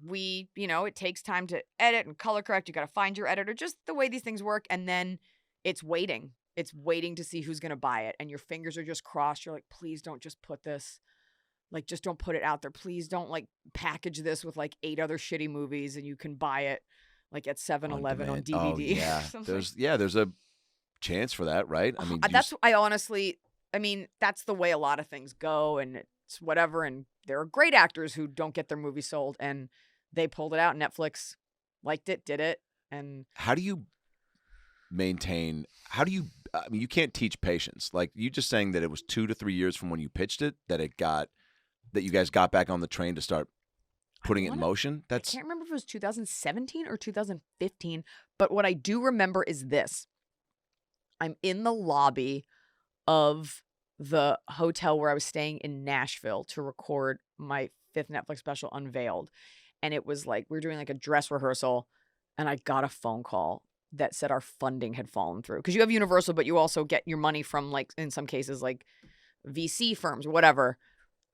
D: we, you know, it takes time to edit and color correct. You got to find your editor, just the way these things work. And then it's waiting. It's waiting to see who's going to buy it. And your fingers are just crossed. You're like, please don't just put this, like, just don't put it out there. Please don't like package this with like 8 other shitty movies and you can buy it like at 7-Eleven on DVD.
A: Oh, yeah. There's a chance for that, right? I mean,
D: I mean, that's the way a lot of things go, and it's whatever. And there are great actors who don't get their movie sold, and they pulled it out. Netflix liked it, did it. And
A: how do you maintain, I mean, you can't teach patience. Like you just saying that it was 2 to 3 years from when you pitched it, that you guys got back on the train to start putting it in motion. I can't
D: remember if it was 2017 or 2015, but what I do remember is this. I'm in the lobby of the hotel where I was staying in Nashville to record my 5th Netflix special, Unveiled. And it was like, we were doing like a dress rehearsal, and I got a phone call that said our funding had fallen through. Because you have Universal, but you also get your money from, like, in some cases, like VC firms or whatever.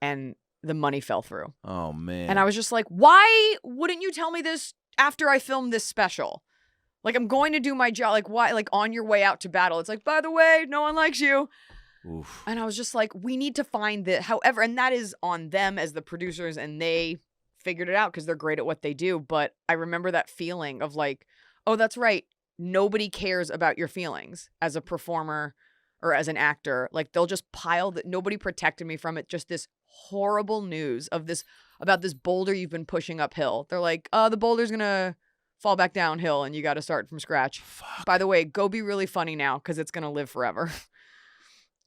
D: And the money fell through.
A: Oh, man.
D: And I was just like, why wouldn't you tell me this after I filmed this special? Like, I'm going to do my job. Like, why? Like, on your way out to battle, it's like, by the way, no one likes you.
A: Oof.
D: And I was just like, we need to find the, however, and that is on them as the producers, and they figured it out because they're great at what they do. But I remember that feeling of like, oh, that's right. Nobody cares about your feelings as a performer or as an actor. Like, they'll just pile that. Nobody protected me from it. Just this horrible news of this, about this boulder you've been pushing uphill. They're like, the boulder's going to fall back downhill and you got to start from scratch.
A: Fuck.
D: By the way, go be really funny now because it's going to live forever.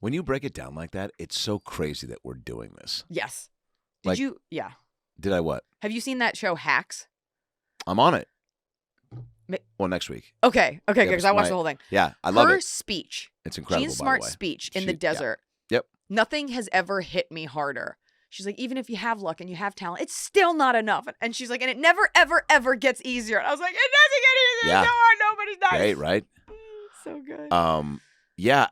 A: When you break it down like that, it's so crazy that we're doing this.
D: Yes. Yeah.
A: Did I what?
D: Have you seen that show Hacks?
A: I'm on it. Well, next week.
D: Okay, good, because I watched the whole thing.
A: Yeah, I love it.
D: Her speech.
A: It's incredible,
D: Jean Smart's
A: by the way.
D: speech in the desert.
A: Yeah. Yep.
D: Nothing has ever hit me harder. She's like, even if you have luck and you have talent, it's still not enough. And she's like, and it never, ever, ever gets easier. And I was like, it doesn't get easier.
A: Yeah.
D: It's so hard. Nobody's nice.
A: Great, right?
D: So good.
A: Yeah,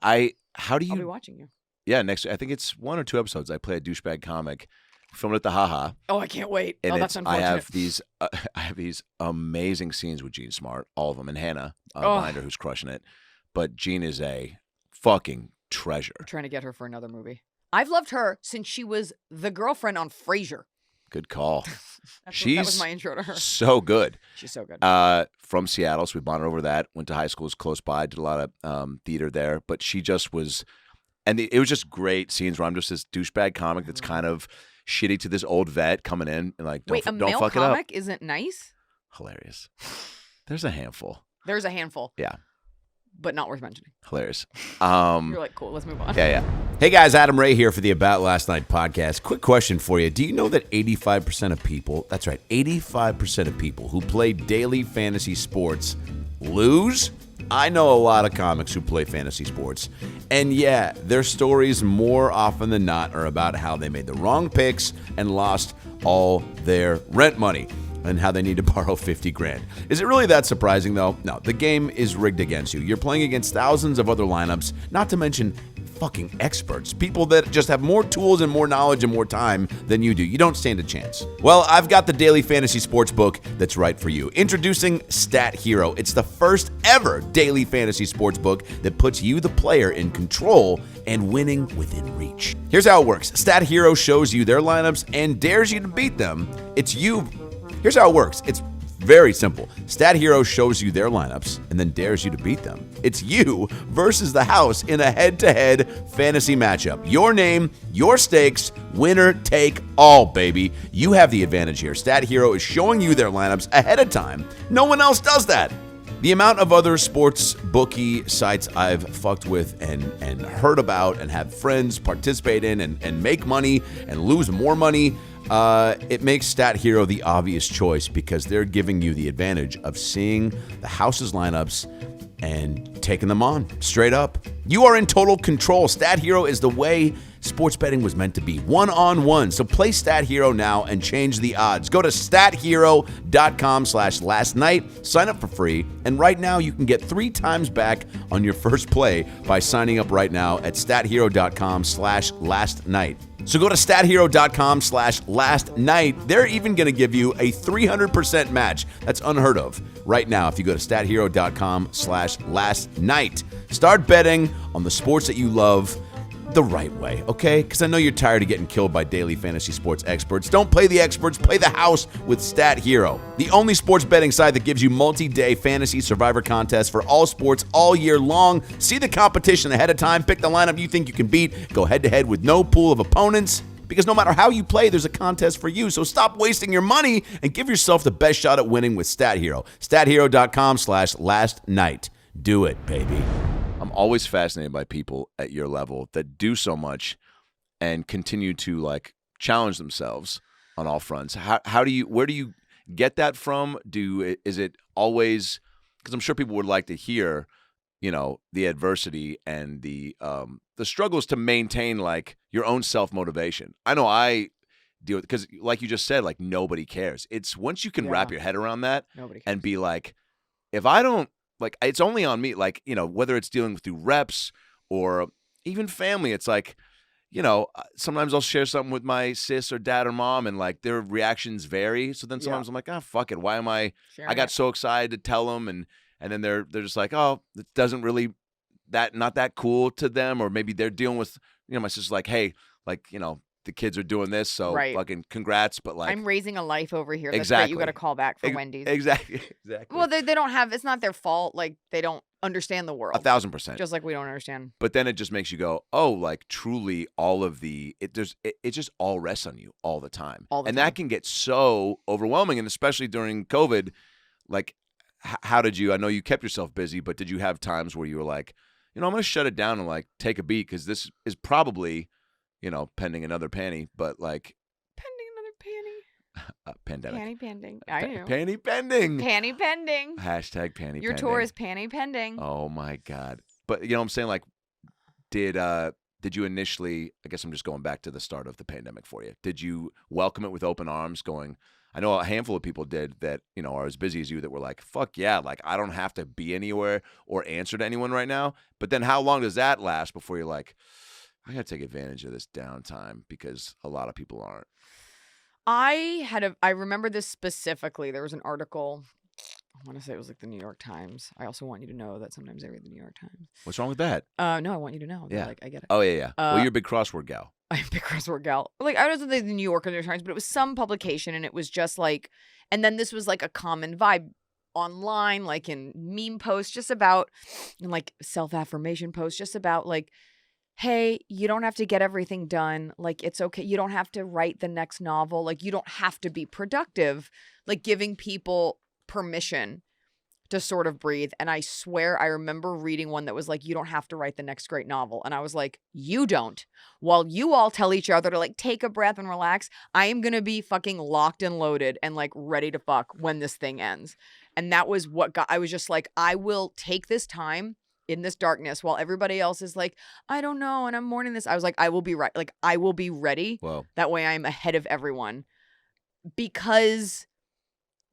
A: how do you...
D: I'll be watching you.
A: Yeah, next, I think it's 1 or 2 episodes. I play a douchebag comic, filmed at the Haha.
D: Oh, I can't wait.
A: And
D: that's unfortunate.
A: I have these amazing scenes with Jean Smart, all of them, and Hannah Binder, who's crushing it. But Jean is a fucking treasure.
D: I'm trying to get her for another movie. I've loved her since she was the girlfriend on Frasier.
A: Good call.
D: That was my intro to her.
A: So good.
D: She's so good.
A: From Seattle, so we bonded over that. Went to high schools close by, did a lot of theater there. But she just was, and it was just great scenes where I'm just this douchebag comic that's kind of shitty to this old vet coming in and like, don't fuck it up.
D: Wait, a male comic isn't nice?
A: Hilarious. There's a handful.
D: There's a handful.
A: Yeah.
D: But not worth mentioning.
A: Hilarious.
D: You're like, cool, let's move on.
A: Yeah.
C: Hey guys, Adam Ray here for the About Last Night podcast. Quick question for you. Do you know that 85% of people, that's right, 85% of people who play daily fantasy sports lose? I know a lot of comics who play fantasy sports. And yeah, their stories more often than not are about how they made the wrong picks and lost all their rent money. and how they need to borrow 50 grand. Is it really that surprising, though? No, the game is rigged against you. You're playing against thousands of other lineups, not to mention fucking experts, people that just have more tools and more knowledge and more time than you do. You don't stand a chance. Well, I've got the daily fantasy sports book that's right for you. Introducing Stat Hero. It's the first ever daily fantasy sports book that puts you, the player, in control and winning within reach. Here's how it works. Stat Hero shows you their lineups and dares you to beat them. It's you. Here's how it works. It's very simple. Stat Hero shows you their lineups and then dares you to beat them. It's you versus the house in a head-to-head fantasy matchup. Your name, your stakes, winner take all, baby. You have the advantage here. Stat Hero is showing you their lineups ahead of time. No one else does that. The amount of other sports bookie sites I've fucked with and heard about and have friends participate in and make money and lose more money, it makes Stat Hero the obvious choice because they're giving you the advantage of seeing the house's lineups and taking them on straight up. You are in total control. Stat Hero is the way sports betting was meant to be, one-on-one. So play Stat Hero now and change the odds. Go to stathero.com/lastnight, sign up for free, and right now you can get 3 times back on your first play by signing up right now at stathero.com/lastnight. So go to stathero.com/lastnight. They're even going to give you a 300% match. That's unheard of right now if you go to stathero.com/lastnight. Start betting on the sports that you love the right way, okay? Because I know you're tired of getting killed by daily fantasy sports experts. Don't play the experts, play the house with Stat Hero, the only sports betting site that gives you multi-day fantasy survivor contests for all sports all year long. See the competition ahead of time, pick the lineup you think you can beat, go head-to-head with no pool of opponents, because no matter how you play, there's a contest for you. So stop wasting your money and give yourself the best shot at winning with Stat Hero. stathero.com/lastnight. Do it, baby.
A: I'm always fascinated by people at your level that do so much and continue to like challenge themselves on all fronts. Where do you get that from? Is it always, because I'm sure people would like to hear, the adversity and the struggles to maintain like your own self-motivation. I know I deal with, because like you just said, like nobody cares. It's once you can wrap your head around that and be like, if I don't, like, it's only on me, like, whether it's dealing through reps or even family, it's like, sometimes I'll share something with my sis or dad or mom and like their reactions vary. So then sometimes I'm like, fuck it. Why am I got so excited to tell them. And then they're just like, oh, it doesn't really, not that cool to them. Or maybe they're dealing with, my sister's like, hey, like, the kids are doing this, so fucking congrats. But like,
D: I'm raising a life over here. That's great. You got to call back for Wendy's.
A: Exactly.
D: Well, they don't have. It's not their fault. Like they don't understand the world.
A: 1,000%.
D: Just like we don't understand.
A: But then it just makes you go, oh, like truly, all of it just all rests on you all the time, and that can get so overwhelming. And especially during COVID, like, how did you? I know you kept yourself busy, but did you have times where you were like, I'm going to shut it down and like take a beat because this is probably, pending another panty, but like
D: pending another panty.
A: Pandemic.
D: Panty pending. I know.
A: Panty pending.
D: Panty pending.
A: Hashtag panty
D: Your
A: pending.
D: tour is panty pending.
A: Oh my God. But what I'm saying, like, did you initially, I guess I'm just going back to the start of the pandemic for you. Did you welcome it with open arms going, I know a handful of people did that, are as busy as you that were like, fuck yeah, like I don't have to be anywhere or answer to anyone right now. But then how long does that last before you're like, I got to take advantage of this downtime because a lot of people aren't.
D: I remember this specifically. There was an article, I want to say it was like the New York Times. I also want you to know that sometimes I read the New York Times.
A: What's wrong with that?
D: No, I want you to know.
A: Yeah.
D: Like, I get it.
A: Oh, yeah. Well, you're a big crossword gal.
D: I'm a big crossword gal. Like, I don't know the New York or the New York Times, but it was some publication and it was just like, and then this was like a common vibe online, like in meme posts, just about, and like self-affirmation posts, just about like, hey, you don't have to get everything done. Like, it's okay. You don't have to write the next novel. Like, you don't have to be productive. Like, giving people permission to sort of breathe. And I swear I remember reading one that was like, you don't have to write the next great novel. And I was like, you don't. While you all tell each other to like take a breath and relax, I am going to be fucking locked and loaded and like ready to fuck when this thing ends. And that was what I was just like, I will take this time in this darkness while everybody else is like, I don't know, and I'm mourning this. I was like, I will be right. Like, I will be ready.
A: Whoa.
D: That way I'm ahead of everyone. Because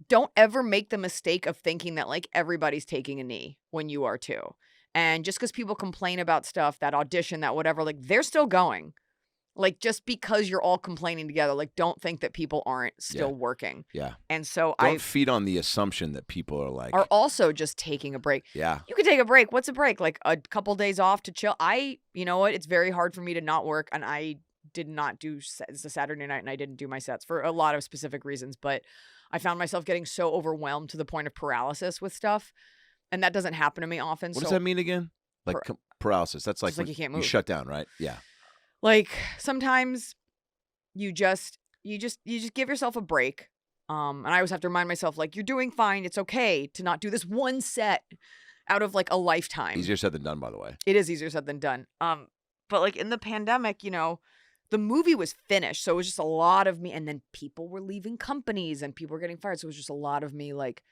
D: don't ever make the mistake of thinking that like everybody's taking a knee when you are too. And just because people complain about stuff, that audition, that whatever, like they're still going. Like just because you're all complaining together, like don't think that people aren't still working.
A: Yeah.
D: And so
A: Don't feed on the assumption that people are like
D: are also just taking a break.
A: Yeah.
D: You can take a break. What's a break? Like a couple days off to chill. You know what? It's very hard for me to not work, and I did not do it's a Saturday night, and I didn't do my sets for a lot of specific reasons. But I found myself getting so overwhelmed to the point of paralysis with stuff, and that doesn't happen to me often.
A: What does that mean again? Like paralysis. That's like,
D: like you can't move.
A: You shut down, right? Yeah.
D: Like sometimes you just give yourself a break. And I always have to remind myself, like, you're doing fine. It's okay to not do this one set out of like a lifetime.
A: Easier said than done, by the way.
D: It is easier said than done. But like in the pandemic, you know, the movie was finished. So it was just a lot of me. And then people were leaving companies and people were getting fired. So it was just a lot of me like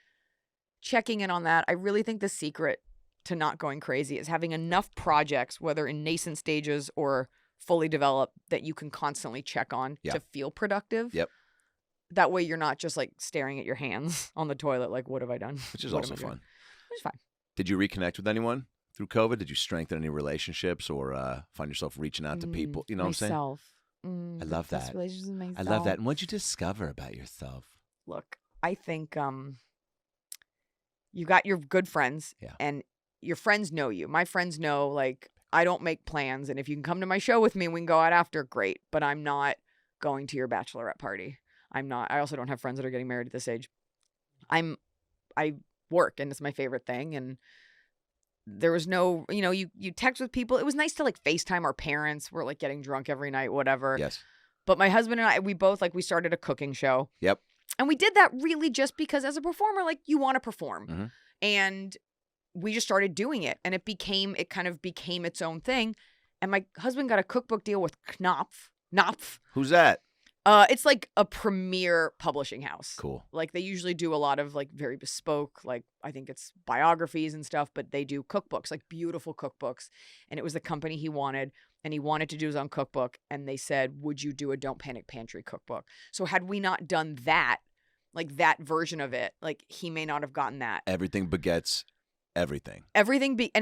D: checking in on that. I really think the secret to not going crazy is having enough projects, whether in nascent stages or fully developed, that you can constantly check on to feel productive.
A: Yep.
D: That way you're not just like staring at your hands on the toilet like, what have I done?
A: Which is also fun.
D: Which is fine.
A: Did you reconnect with anyone through COVID? Did you strengthen any relationships or find yourself reaching out to people? You know
D: myself.
A: what I'm saying? I love that.
D: Relationships with myself.
A: I love that. And what'd you discover about yourself?
D: Look, I think you got your good friends and your friends know you. My friends know, like, I don't make plans, and if you can come to my show with me and we can go out after, great. But I'm not going to your bachelorette party. I'm not. I also don't have friends that are getting married at this age. I work, and it's my favorite thing. And there was no, you know, you text with people. It was nice to like FaceTime our parents. We're like getting drunk every night, whatever.
A: Yes.
D: But my husband and I, we both we started a cooking show.
A: Yep.
D: And we did that really just because as a performer, like you want to perform.
A: Mm-hmm.
D: And we just started doing it, and it kind of became its own thing. And my husband got a cookbook deal with Knopf.
A: Who's that?
D: It's like a premier publishing house.
A: Cool.
D: Like they usually do a lot of like very bespoke, like I think it's biographies and stuff, but they do cookbooks, like beautiful cookbooks. And it was the company he wanted, and he wanted to do his own cookbook. And they said, would you do a Don't Panic Pantry cookbook? So had we not done that, like that version of it, like he may not have gotten that.
A: Everything begets everything.
D: And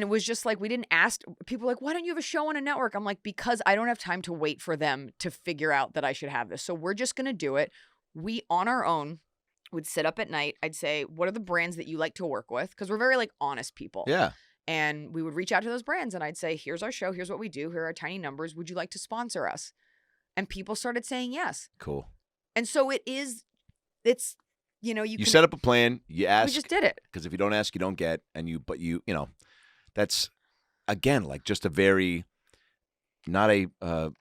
D: it was just like, we didn't ask people like, why don't you have a show on a network? I'm like, because I don't have time to wait for them to figure out that I should have this. So we're just going to do it. We on our own would sit up at night. I'd say, what are the brands that you like to work with? Because we're very like honest people.
A: Yeah.
D: And we would reach out to those brands and I'd say, here's our show. Here's what we do. Here are our tiny numbers. Would you like to sponsor us? And people started saying yes.
A: Cool.
D: And so it's, you know, you
A: set up a plan, you ask.
D: We just did it.
A: Because if you don't ask, you don't get. But you know, that's, again, like just a very, not a,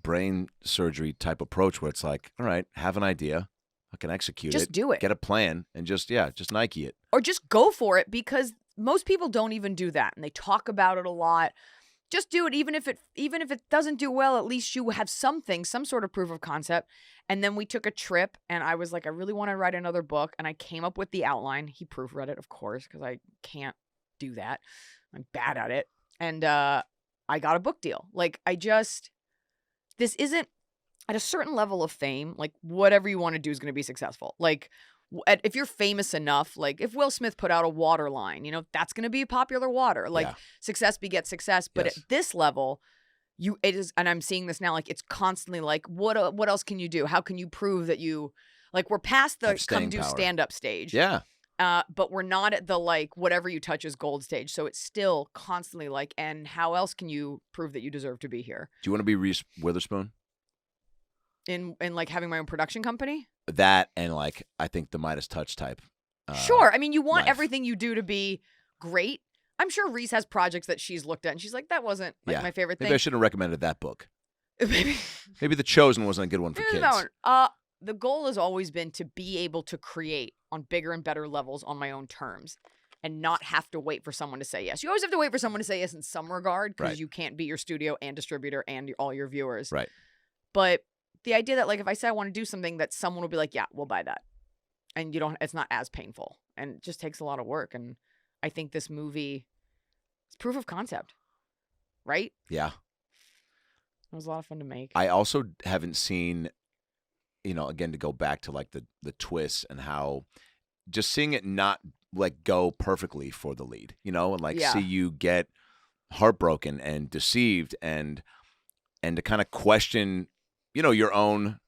A: brain surgery type approach where it's like, all right, have an idea. I can execute it.
D: Just do it.
A: Get a plan and just Nike it.
D: Or just go for it, because most people don't even do that. And they talk about it a lot. Just do it. Even if it doesn't do well, at least you have some sort of proof of concept. And then we took a trip and I was like, I really want to write another book. And I came up with the outline. He proofread it, of course, because I can't do that. I'm bad at it. And I got a book deal. Like this isn't at a certain level of fame. Like whatever you want to do is going to be successful. Like if you're famous enough, like if Will Smith put out a water line, you know, that's going to be popular water. Like success begets success. But at this level, it is, and I'm seeing this now, like it's constantly like, what else can you do? How can you prove that you, like we're past the come do stand up stage.
A: Yeah.
D: But we're not at the like whatever you touch is gold stage. So it's still constantly like, and how else can you prove that you deserve to be here?
A: Do you want to be Reese Witherspoon?
D: In like having my own production company?
A: That and like I think the Midas Touch type.
D: Sure. I mean, you want
A: life.
D: everything you do to be great. I'm sure Reese has projects that she's looked at and she's like, that wasn't like my favorite thing.
A: Maybe I shouldn't have recommended that book. Maybe The Chosen wasn't a good one for kids.
D: The goal has always been to be able to create on bigger and better levels on my own terms and not have to wait for someone to say yes. You always have to wait for someone to say yes in some regard because you can't be your studio and distributor and all your viewers.
A: Right.
D: But the idea that like if I say I want to do something that someone will be like, yeah, we'll buy that. And it's not as painful and it just takes a lot of work. And I think this movie is proof of concept, right?
A: Yeah.
D: It was a lot of fun to make.
A: I also haven't seen again, to go back to like the twists and how just seeing it not like go perfectly for the lead, and like see you get heartbroken and deceived and to kind of question, your own,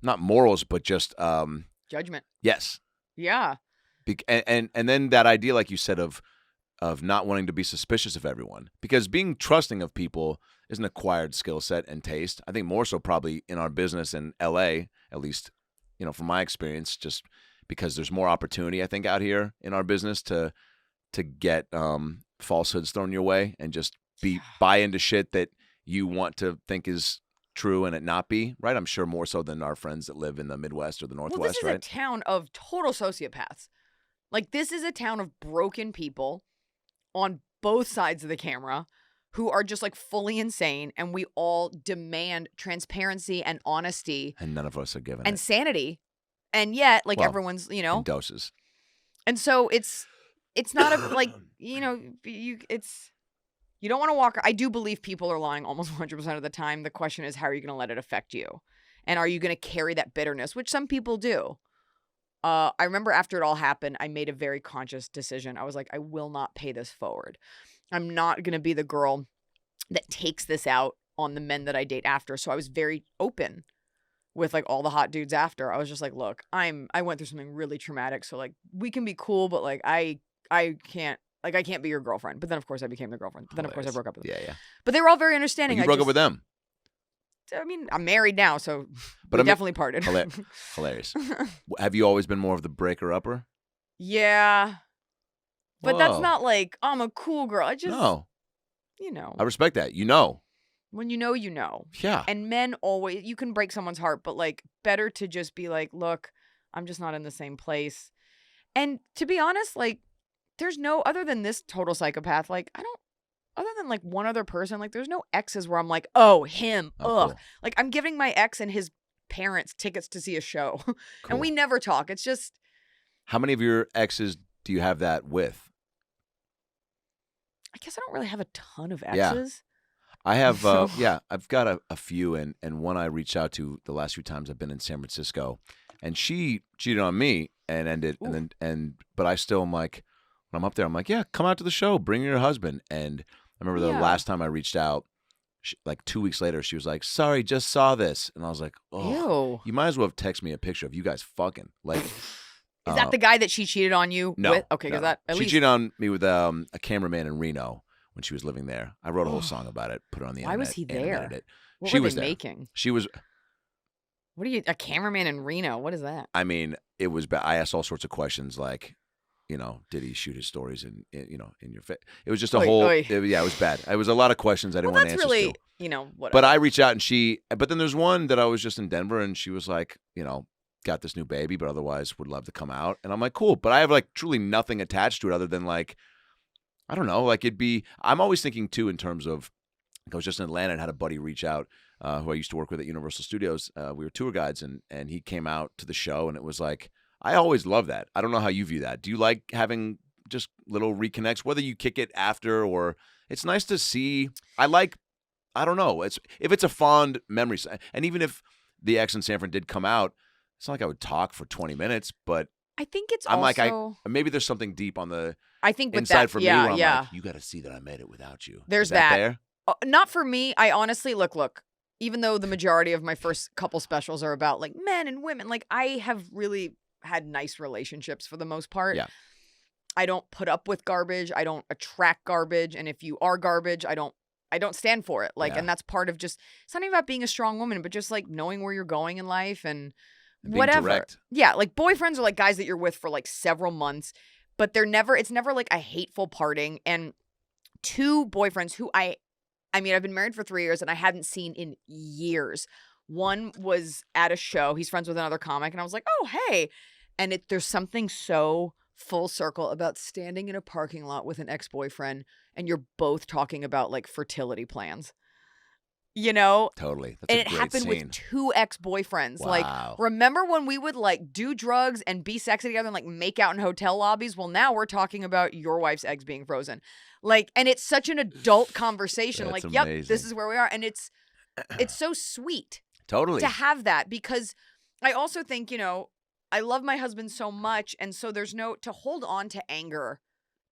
A: not morals, but just
D: judgment.
A: Yes.
D: Yeah.
A: And then that idea, like you said, of not wanting to be suspicious of everyone, because being trusting of people is an acquired skill set and taste. I think more so probably in our business in LA, at least, from my experience, just because there's more opportunity, I think, out here in our business to get falsehoods thrown your way and just buy into shit that you want to think is true and it not be, right? I'm sure more so than our friends that live in the Midwest or the Northwest,
D: well, this is
A: right?
D: a town of total sociopaths. Like, this is a town of broken people on both sides of the camera who are just like fully insane, and we all demand transparency and honesty.
A: And none of us are given
D: and
A: it.
D: sanity. And yet, like, everyone's,
A: in doses.
D: And so it's not a, like, you don't want to walk. I do believe people are lying almost 100% of the time. The question is, how are you going to let it affect you? And are you going to carry that bitterness, which some people do? I remember after it all happened, I made a very conscious decision. I was like, I will not pay this forward. I'm not going to be the girl that takes this out on the men that I date after. So I was very open with like all the hot dudes after. I was just like, look, I went through something really traumatic. So like, we can be cool, but like, I can't be your girlfriend. But then of course I became their girlfriend. But then of course I broke up with them.
A: Yeah.
D: But they were all very understanding.
A: You broke up with them.
D: I mean, I'm married now, so
A: but
D: we definitely parted.
A: Hilarious. Have you always been more of the breaker-upper?
D: Yeah. But
A: Whoa.
D: that's not like, I'm a cool girl. I just,
A: No.
D: I
A: respect that.
D: When you know, you know.
A: Yeah.
D: And men always, you can break someone's heart, but like, better to just be like, look, I'm just not in the same place. And to be honest, like, there's no, other than this total psychopath, like, other than like one other person, like, there's no exes where I'm like, oh, him, ugh.
A: Cool.
D: Like, I'm giving my ex and his parents tickets to see a show.
A: Cool.
D: And we never talk. It's just.
A: How many of your exes do you have that with?
D: I guess I don't really have a ton of exes.
A: Yeah. I have, I've got a few, and one I reached out to the last few times I've been in San Francisco, and she cheated on me and ended,
D: Ooh.
A: but I still am like, when I'm up there, I'm like, yeah, come out to the show, bring your husband. And I remember the last time I reached out, like 2 weeks later, she was like, sorry, just saw this. And I was like, oh,
D: Ew.
A: you might as well have texted me a picture of you guys fucking. Like,
D: Is that the guy that she cheated on you
A: no,
D: with? Okay, because
A: no.
D: that at
A: She
D: least.
A: cheated on me with a cameraman in Reno when she was living there. I wrote a whole song about it, put it on the internet.
D: Why was he there?
A: animated it.
D: What
A: She
D: were
A: was
D: they
A: there.
D: making?
A: She was.
D: What are you, a cameraman in Reno? What is that?
A: I mean, it was bad. I asked all sorts of questions like, did he shoot his stories in your face? It was just a whole.
D: Oy.
A: It was bad. It was a lot of questions I didn't want
D: That's
A: answers
D: really,
A: to.
D: whatever.
A: But I reached out and but then there's one that I was just in Denver and she was like, got this new baby, but otherwise would love to come out. And I'm like, cool. But I have like truly nothing attached to it other than like, I don't know, like I'm always thinking too in terms of, I was just in Atlanta and had a buddy reach out who I used to work with at Universal Studios. We were tour guides and he came out to the show and it was like, I always love that. I don't know how you view that. Do you like having just little reconnects, whether you kick it after or it's nice to see. I don't know. If it's a fond memory, and even if the ex in San Fran did come out, it's not like I would talk for 20 minutes, but
D: I think it's
A: I'm
D: also.
A: maybe there's something deep on the
D: I think with
A: inside
D: that,
A: for me where I'm
D: yeah.
A: like, you got to see that I made it without you.
D: There's
A: Is that.
D: that.
A: There?
D: Not for me. I honestly, look, even though the majority of my first couple specials are about like men and women, like I have really had nice relationships for the most part.
A: Yeah.
D: I don't put up with garbage. I don't attract garbage. And if you are garbage, I don't stand for it. Like,
A: Yeah.
D: and that's part of just, it's not even about being a strong woman, but just like knowing where you're going in life and
A: Being
D: whatever.
A: direct.
D: Yeah. Like boyfriends are like guys that you're with for like several months, but it's never like a hateful parting. And two boyfriends who I've been married for 3 years and I hadn't seen in years. One was at a show. He's friends with another comic. And I was like, oh, hey. And there's something so full circle about standing in a parking lot with an ex-boyfriend and you're both talking about like fertility plans.
A: Totally. That's
D: And
A: a
D: it
A: great
D: happened
A: scene.
D: with two ex-boyfriends.
A: Wow.
D: Like, remember when we would like do drugs and be sexy together and like make out in hotel lobbies? Well, now we're talking about your wife's eggs being frozen. Like, and it's such an adult conversation.
A: That's
D: like, yep,
A: amazing.
D: this is where we are. And it's so sweet
A: Totally.
D: to have that because I also think, I love my husband so much, and so there's no to hold on to anger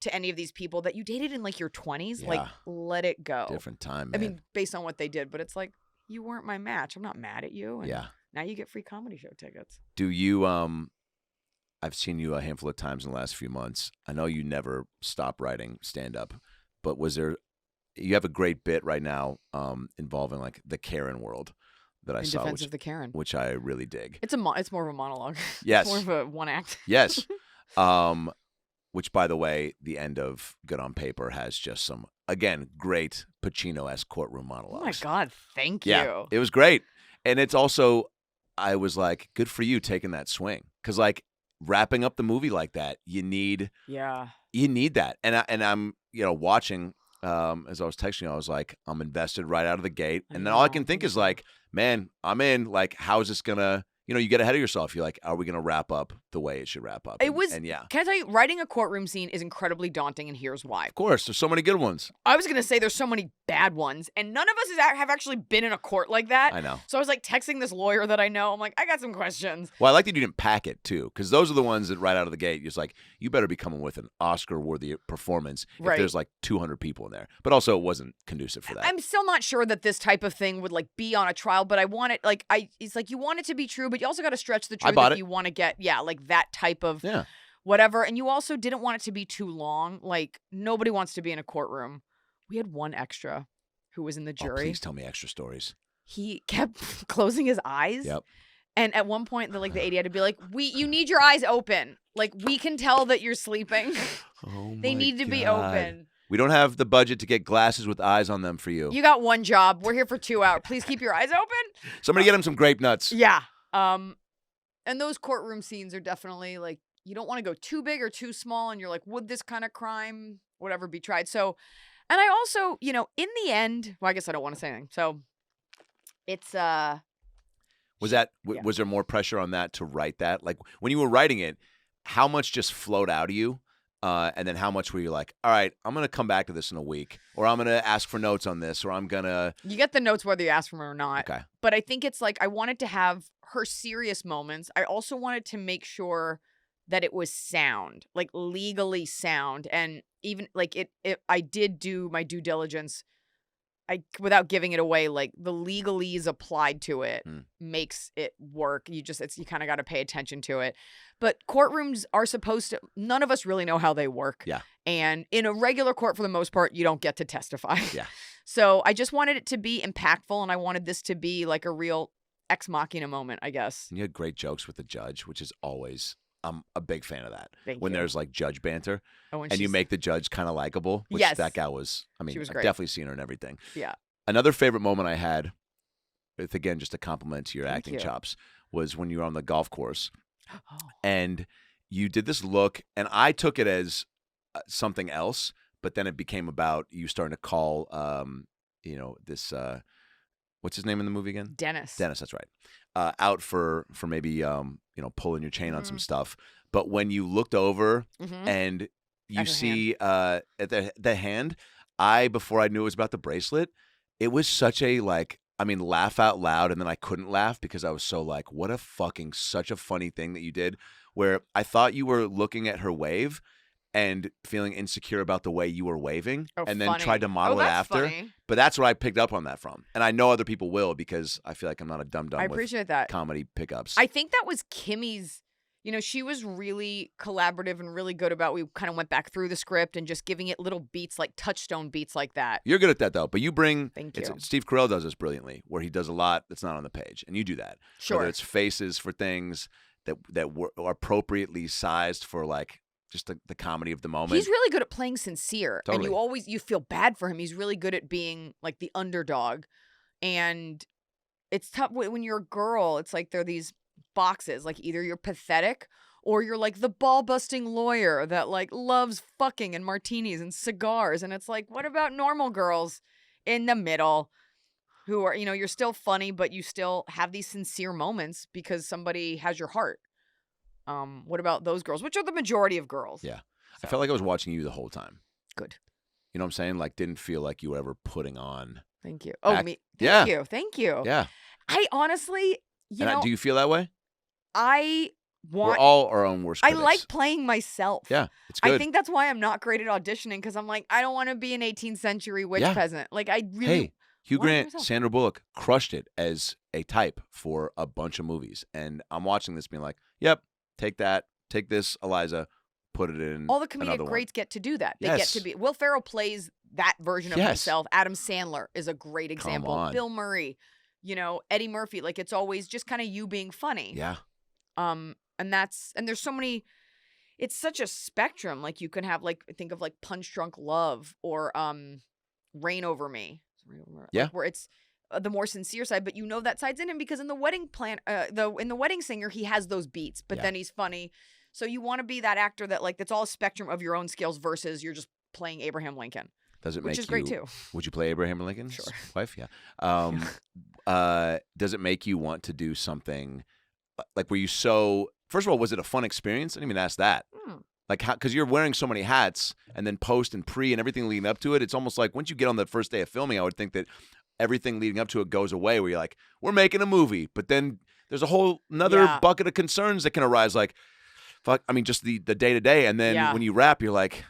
D: to any of these people that you dated in like your 20s. Like, let it go.
A: Different time, man.
D: I mean, based on what they did, but it's like, you weren't my match. I'm not mad at you. And now you get free comedy show tickets.
A: Do you, I've seen you a handful of times in the last few months. I know you never stop writing stand-up, but you have a great bit right now involving like the Karen world that I saw.
D: In defense of the Karen.
A: Which I really dig.
D: It's more of a monologue.
A: Yes.
D: It's more of a one act.
A: Yes. Which, by the way, the end of Good on Paper has just some, again, great Pacino-esque courtroom monologues.
D: Oh, my God. Thank you.
A: Yeah, it was great. And it's also, I was like, good for you taking that swing. Because, like, wrapping up the movie like that, you need that. And I'm, watching, as I was texting you, I was like, I'm invested right out of the gate. And then all I can think is like, man, I'm in. Like, how is this going to, you get ahead of yourself. You're like, are we going to wrap up the way it should wrap up?
D: Can I tell you, writing a courtroom scene is incredibly daunting, and here's why.
A: Of course, there's so many good ones.
D: I was going to say there's so many bad ones, and none of us have actually been in a court like that.
A: I know.
D: So I was like texting this lawyer that I know. I'm like, I got some questions.
A: Well, I like that you didn't pack it, too, because those are the ones that right out of the gate, you're just like, you better be coming with an Oscar-worthy performance if there's like 200 people in there. But also, it wasn't conducive for that.
D: I'm still not sure that this type of thing would like be on a trial, but I want it, it's like you want it to be true, but you also got to stretch the truth if you want to get, like that type of whatever. And you also didn't want it to be too long. Like, nobody wants to be in a courtroom. We had one extra who was in the jury.
A: Please tell me extra stories.
D: He kept closing his eyes.
A: Yep.
D: And at one point, the AD had to be like, you need your eyes open. Like, we can tell that you're sleeping.
A: Oh,
D: they need to be open.
A: We don't have the budget to get glasses with eyes on them for you.
D: You got one job. We're here for 2 hours. Please keep your eyes open.
A: Somebody get him some grape nuts.
D: Yeah. And those courtroom scenes are definitely like, you don't want to go too big or too small. And you're like, would this kind of crime, whatever, be tried? So, and I also, in the end, well, I guess I don't want to say anything. So it's,
A: was there more pressure on that to write that? Like when you were writing it, how much just flowed out of you? And then how much were you like, all right, I'm going to come back to this in a week, or I'm going to ask for notes on this, or I'm going to...
D: You get the notes whether you ask for them or not.
A: Okay.
D: But I think it's like, I wanted to have her serious moments. I also wanted to make sure that it was sound, like legally sound. And even like I did do my due diligence. Without giving it away, like the legalese applied to it makes it work. You kind of got to pay attention to it. But courtrooms are supposed to, none of us really know how they work.
A: Yeah.
D: And in a regular court, for the most part, you don't get to testify.
A: Yeah.
D: So I just wanted it to be impactful, and I wanted this to be like a real ex machina moment, I guess.
A: And you had great jokes with the judge, which is always, I'm a big fan of that.
D: When
A: there's like judge banter and you
D: she's-
A: make the judge kind of likable, which
D: Yes.
A: that guy was,
D: She was
A: I've
D: great.
A: definitely seen her and everything.
D: Yeah.
A: Another favorite moment I had, with again, just a compliment to your
D: Thank
A: acting
D: you.
A: chops, was when you were on the golf course
D: Oh.
A: and you did this look, and I took it as something else, but then it became about you starting to call, this, what's his name in the movie again?
D: Dennis.
A: Dennis, that's right. Out for maybe, pulling your chain on some stuff. But when you looked over
D: Mhm.
A: and you
D: At her
A: see at the hand, before I knew it was about the bracelet, it was such a laugh out loud, and then I couldn't laugh because I was so like, what such a funny thing that you did, where I thought you were looking at her wave and feeling insecure about the way you were waving,
D: Oh,
A: and then
D: funny.
A: tried to model it
D: that's
A: after.
D: Funny.
A: But that's where I picked up on that from. And I know other people will, because I feel like I'm not a dum-dum
D: I
A: with
D: appreciate that.
A: comedy pickups.
D: I think that was Kimmy's, she was really collaborative and really good about, we kind of went back through the script and just giving it little beats, like touchstone beats like that.
A: You're good at that, though. But you bring...
D: Thank you.
A: Steve Carell does this brilliantly, where he does a lot that's not on the page. And you do that.
D: Sure.
A: Whether it's faces for things that are appropriately sized for, like, just the comedy of the moment.
D: He's really good at playing sincere.
A: Totally.
D: And you feel bad for him. He's really good at being like the underdog. And it's tough when you're a girl. It's like there are these boxes, like either you're pathetic or you're like the ball busting lawyer that like loves fucking and martinis and cigars. And it's like, what about normal girls in the middle who are, you're still funny, but you still have these sincere moments because somebody has your heart. What about those girls, which are the majority of girls?
A: Yeah. I felt like I was watching you the whole time.
D: Good.
A: You know what I'm saying? Like, didn't feel like you were ever putting on.
D: Thank you. Oh,
A: Act-
D: me.
A: Yeah.
D: Thank you.
A: Yeah.
D: I honestly,
A: Do you feel that way? We're all our own worst critics.
D: I like playing myself.
A: Yeah, it's good.
D: I think that's why I'm not great at auditioning, because I'm like, I don't want to be an 18th century witch peasant. Like, I really.
A: Hey, Hugh
D: want
A: Grant,
D: myself.
A: Sandra Bullock crushed it as a type for a bunch of movies, and I'm watching this being like, yep, take that, take this, Iliza, put it in.
D: All the comedic
A: another
D: greats get to do that. They
A: Yes.
D: get to be. Will Ferrell plays that version of
A: Yes.
D: himself. Adam Sandler is a great example.
A: on.
D: Bill Murray, Eddie Murphy. Like, it's always just kind of you being funny.
A: Yeah.
D: And there's so many. It's such a spectrum. Like, you can have think of like Punch Drunk Love or Rain Over Me.
A: Yeah.
D: Where it's the more sincere side, but that side's in him because in the Wedding in the Wedding Singer, he has those beats, but then he's funny. So you want to be that actor that that's all a spectrum of your own skills versus you're just playing Abraham Lincoln.
A: Does it
D: which
A: make
D: is great too.
A: Would you play Abraham Lincoln's
D: Sure.
A: wife? Yeah. Does it make you want to do something like were you so? First of all, was it a fun experience? I didn't even ask that. Like, because you're wearing so many hats, and then post and pre and everything leading up to it. It's almost like once you get on the first day of filming, I would think that everything leading up to it goes away. Where you're like, we're making a movie, but then there's a whole another bucket of concerns that can arise. Like, fuck, I mean, just the day to day, and then when you wrap, you're like,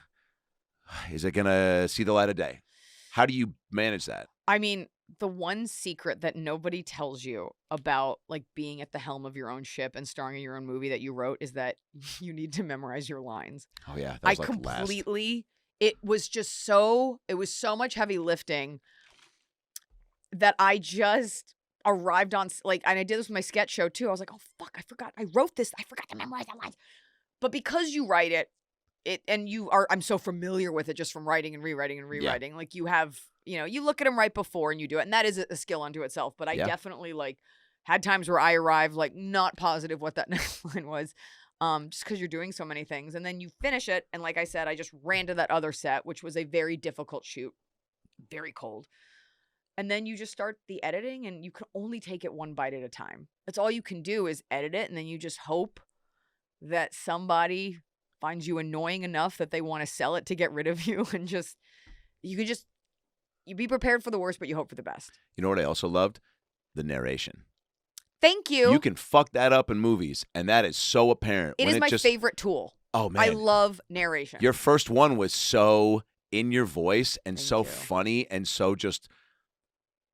A: is it gonna see the light of day? How do you manage that?
D: I mean, the one secret that nobody tells you about being at the helm of your own ship and starring in your own movie that you wrote is that you need to memorize your lines.
A: Oh yeah, that was
D: completely. It was so much heavy lifting that I just arrived on and I did this with my sketch show too. I was like, oh fuck, I forgot. I wrote this. I forgot to memorize the lines. But because you write it and I'm so familiar with it just from writing and rewriting and rewriting. Like you have, you look at them right before and you do it. And that is a skill unto itself. But I definitely had times where I arrived not positive what that next line was. Just because you're doing so many things. And then you finish it. And like I said, I just ran to that other set, which was a very difficult shoot. Very cold. And then you just start the editing and you can only take it one bite at a time. That's all you can do is edit it. And then you just hope that somebody finds you annoying enough that they want to sell it to get rid of you. And you be prepared for the worst, but you hope for the best.
A: You know what I also loved? The narration.
D: Thank you.
A: You can fuck that up in movies, and that is so apparent.
D: It is my favorite tool.
A: Oh, man.
D: I love narration.
A: Your first one was so in your voice and
D: Thank
A: so
D: you.
A: funny and so just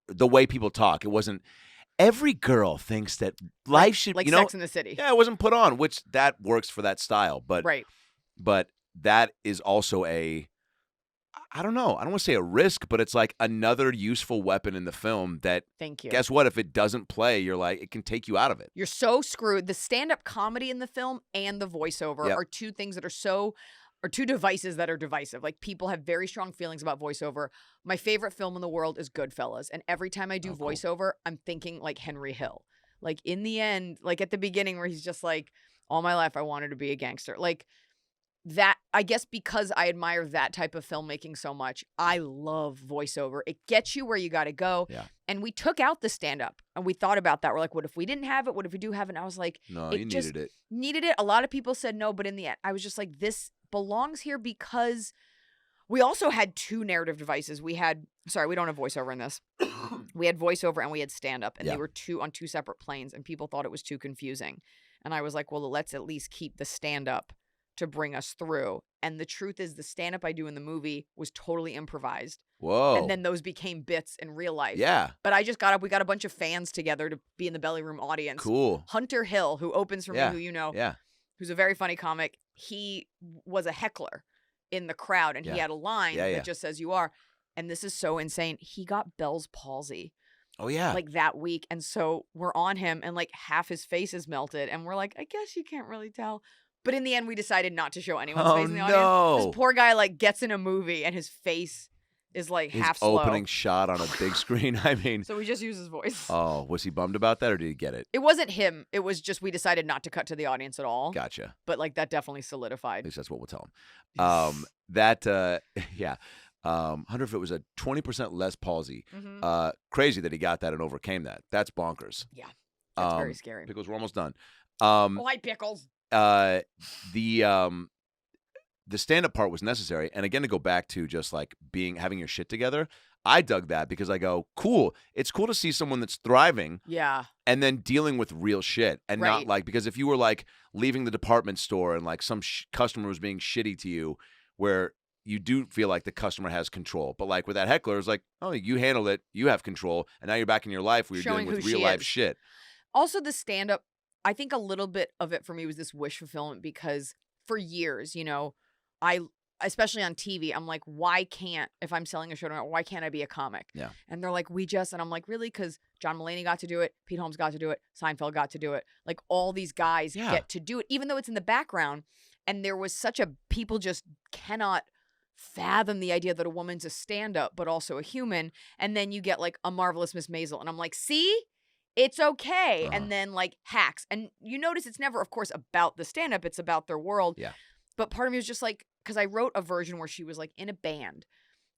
A: the way people talk. It wasn't every girl thinks that life should
D: like Sex in the City.
A: Yeah, it wasn't put on, which that works for that style. But
D: right.
A: But that is also I don't know. I don't want to say a risk, but it's like another useful weapon in the film that,
D: Thank you.
A: Guess what? If it doesn't play, you're like, it can take you out of it.
D: You're so screwed. The stand-up comedy in the film and the voiceover are two things that are two devices that are divisive. Like, people have very strong feelings about voiceover. My favorite film in the world is Goodfellas. And every time I do voiceover, I'm thinking like Henry Hill. Like, in the end, like at the beginning where he's just like, all my life I wanted to be a gangster. Like, that, I guess because I admire that type of filmmaking so much, I love voiceover. It gets you where you got to go.
A: Yeah.
D: And we took out the stand-up and we thought about that. We're like, what if we didn't have it? What if we do have it? And I was like,
A: no, you needed it.
D: Needed it. A lot of people said no, but in the end, I was just like, this belongs here because we also had two narrative devices. We don't have voiceover in this. We had voiceover and we had stand-up, and they were on two separate planes, and people thought it was too confusing. And I was like, well, let's at least keep the stand-up to bring us through. And the truth is, the stand-up I do in the movie was totally improvised.
A: Whoa.
D: And then those became bits in real life.
A: Yeah.
D: But I just got up. We got a bunch of fans together to be in the Belly Room audience.
A: Cool.
D: Hunter Hill, who opens for me, who you know, who's a very funny comic. He was a heckler in the crowd, and he had a line that just says, "You are." And this is so insane. He got Bell's palsy.
A: Oh, yeah.
D: Like that week. And so we're on him, and like half his face is melted. And we're like, I guess you can't really tell. But in the end, we decided not to show anyone's face in the audience. This poor guy like gets in a movie and his face is like
A: his
D: half slow.
A: opening shot on a big screen. I mean,
D: so we just use his voice.
A: Oh, was he bummed about that, or did he get it?
D: It wasn't him. It was just we decided not to cut to the audience at all.
A: Gotcha.
D: But like that definitely solidified.
A: At least that's what we'll tell him. Hunter, if it was a 20% less palsy, crazy that he got that and overcame that. That's bonkers.
D: Yeah, that's very scary.
A: Pickles, we're almost done.
D: Hi, Pickles.
A: The stand-up part was necessary, and again, to go back to just like having your shit together, I dug that because I go, cool. It's cool to see someone that's thriving.
D: Yeah.
A: And then dealing with real shit and not
D: Right.
A: like, because if you were like leaving the department store and like some customer was being shitty to you, where you do feel like the customer has control. But like with that heckler, it's like, oh, you handled it. You have control. And now you're back in your life where you're
D: Showing
A: dealing with
D: who she
A: real life
D: is.
A: shit.
D: Also, the stand-up, I think a little bit of it for me was this wish fulfillment because for years, you know, especially on TV, I'm like, why can't, if I'm selling a show, why can't I be a comic?
A: Yeah.
D: And they're like, and I'm like, really? Because John Mulaney got to do it. Pete Holmes got to do it. Seinfeld got to do it. Like all these guys get to do it, even though it's in the background. And there was people just cannot fathom the idea that a woman's a stand-up, but also a human. And then you get like a Marvelous Miss Maisel. And I'm like, see? It's okay. And then like Hacks. And you notice it's never, of course, about the stand-up. It's about their world.
A: Yeah.
D: But part of me was just like, because I wrote a version where she was like in a band,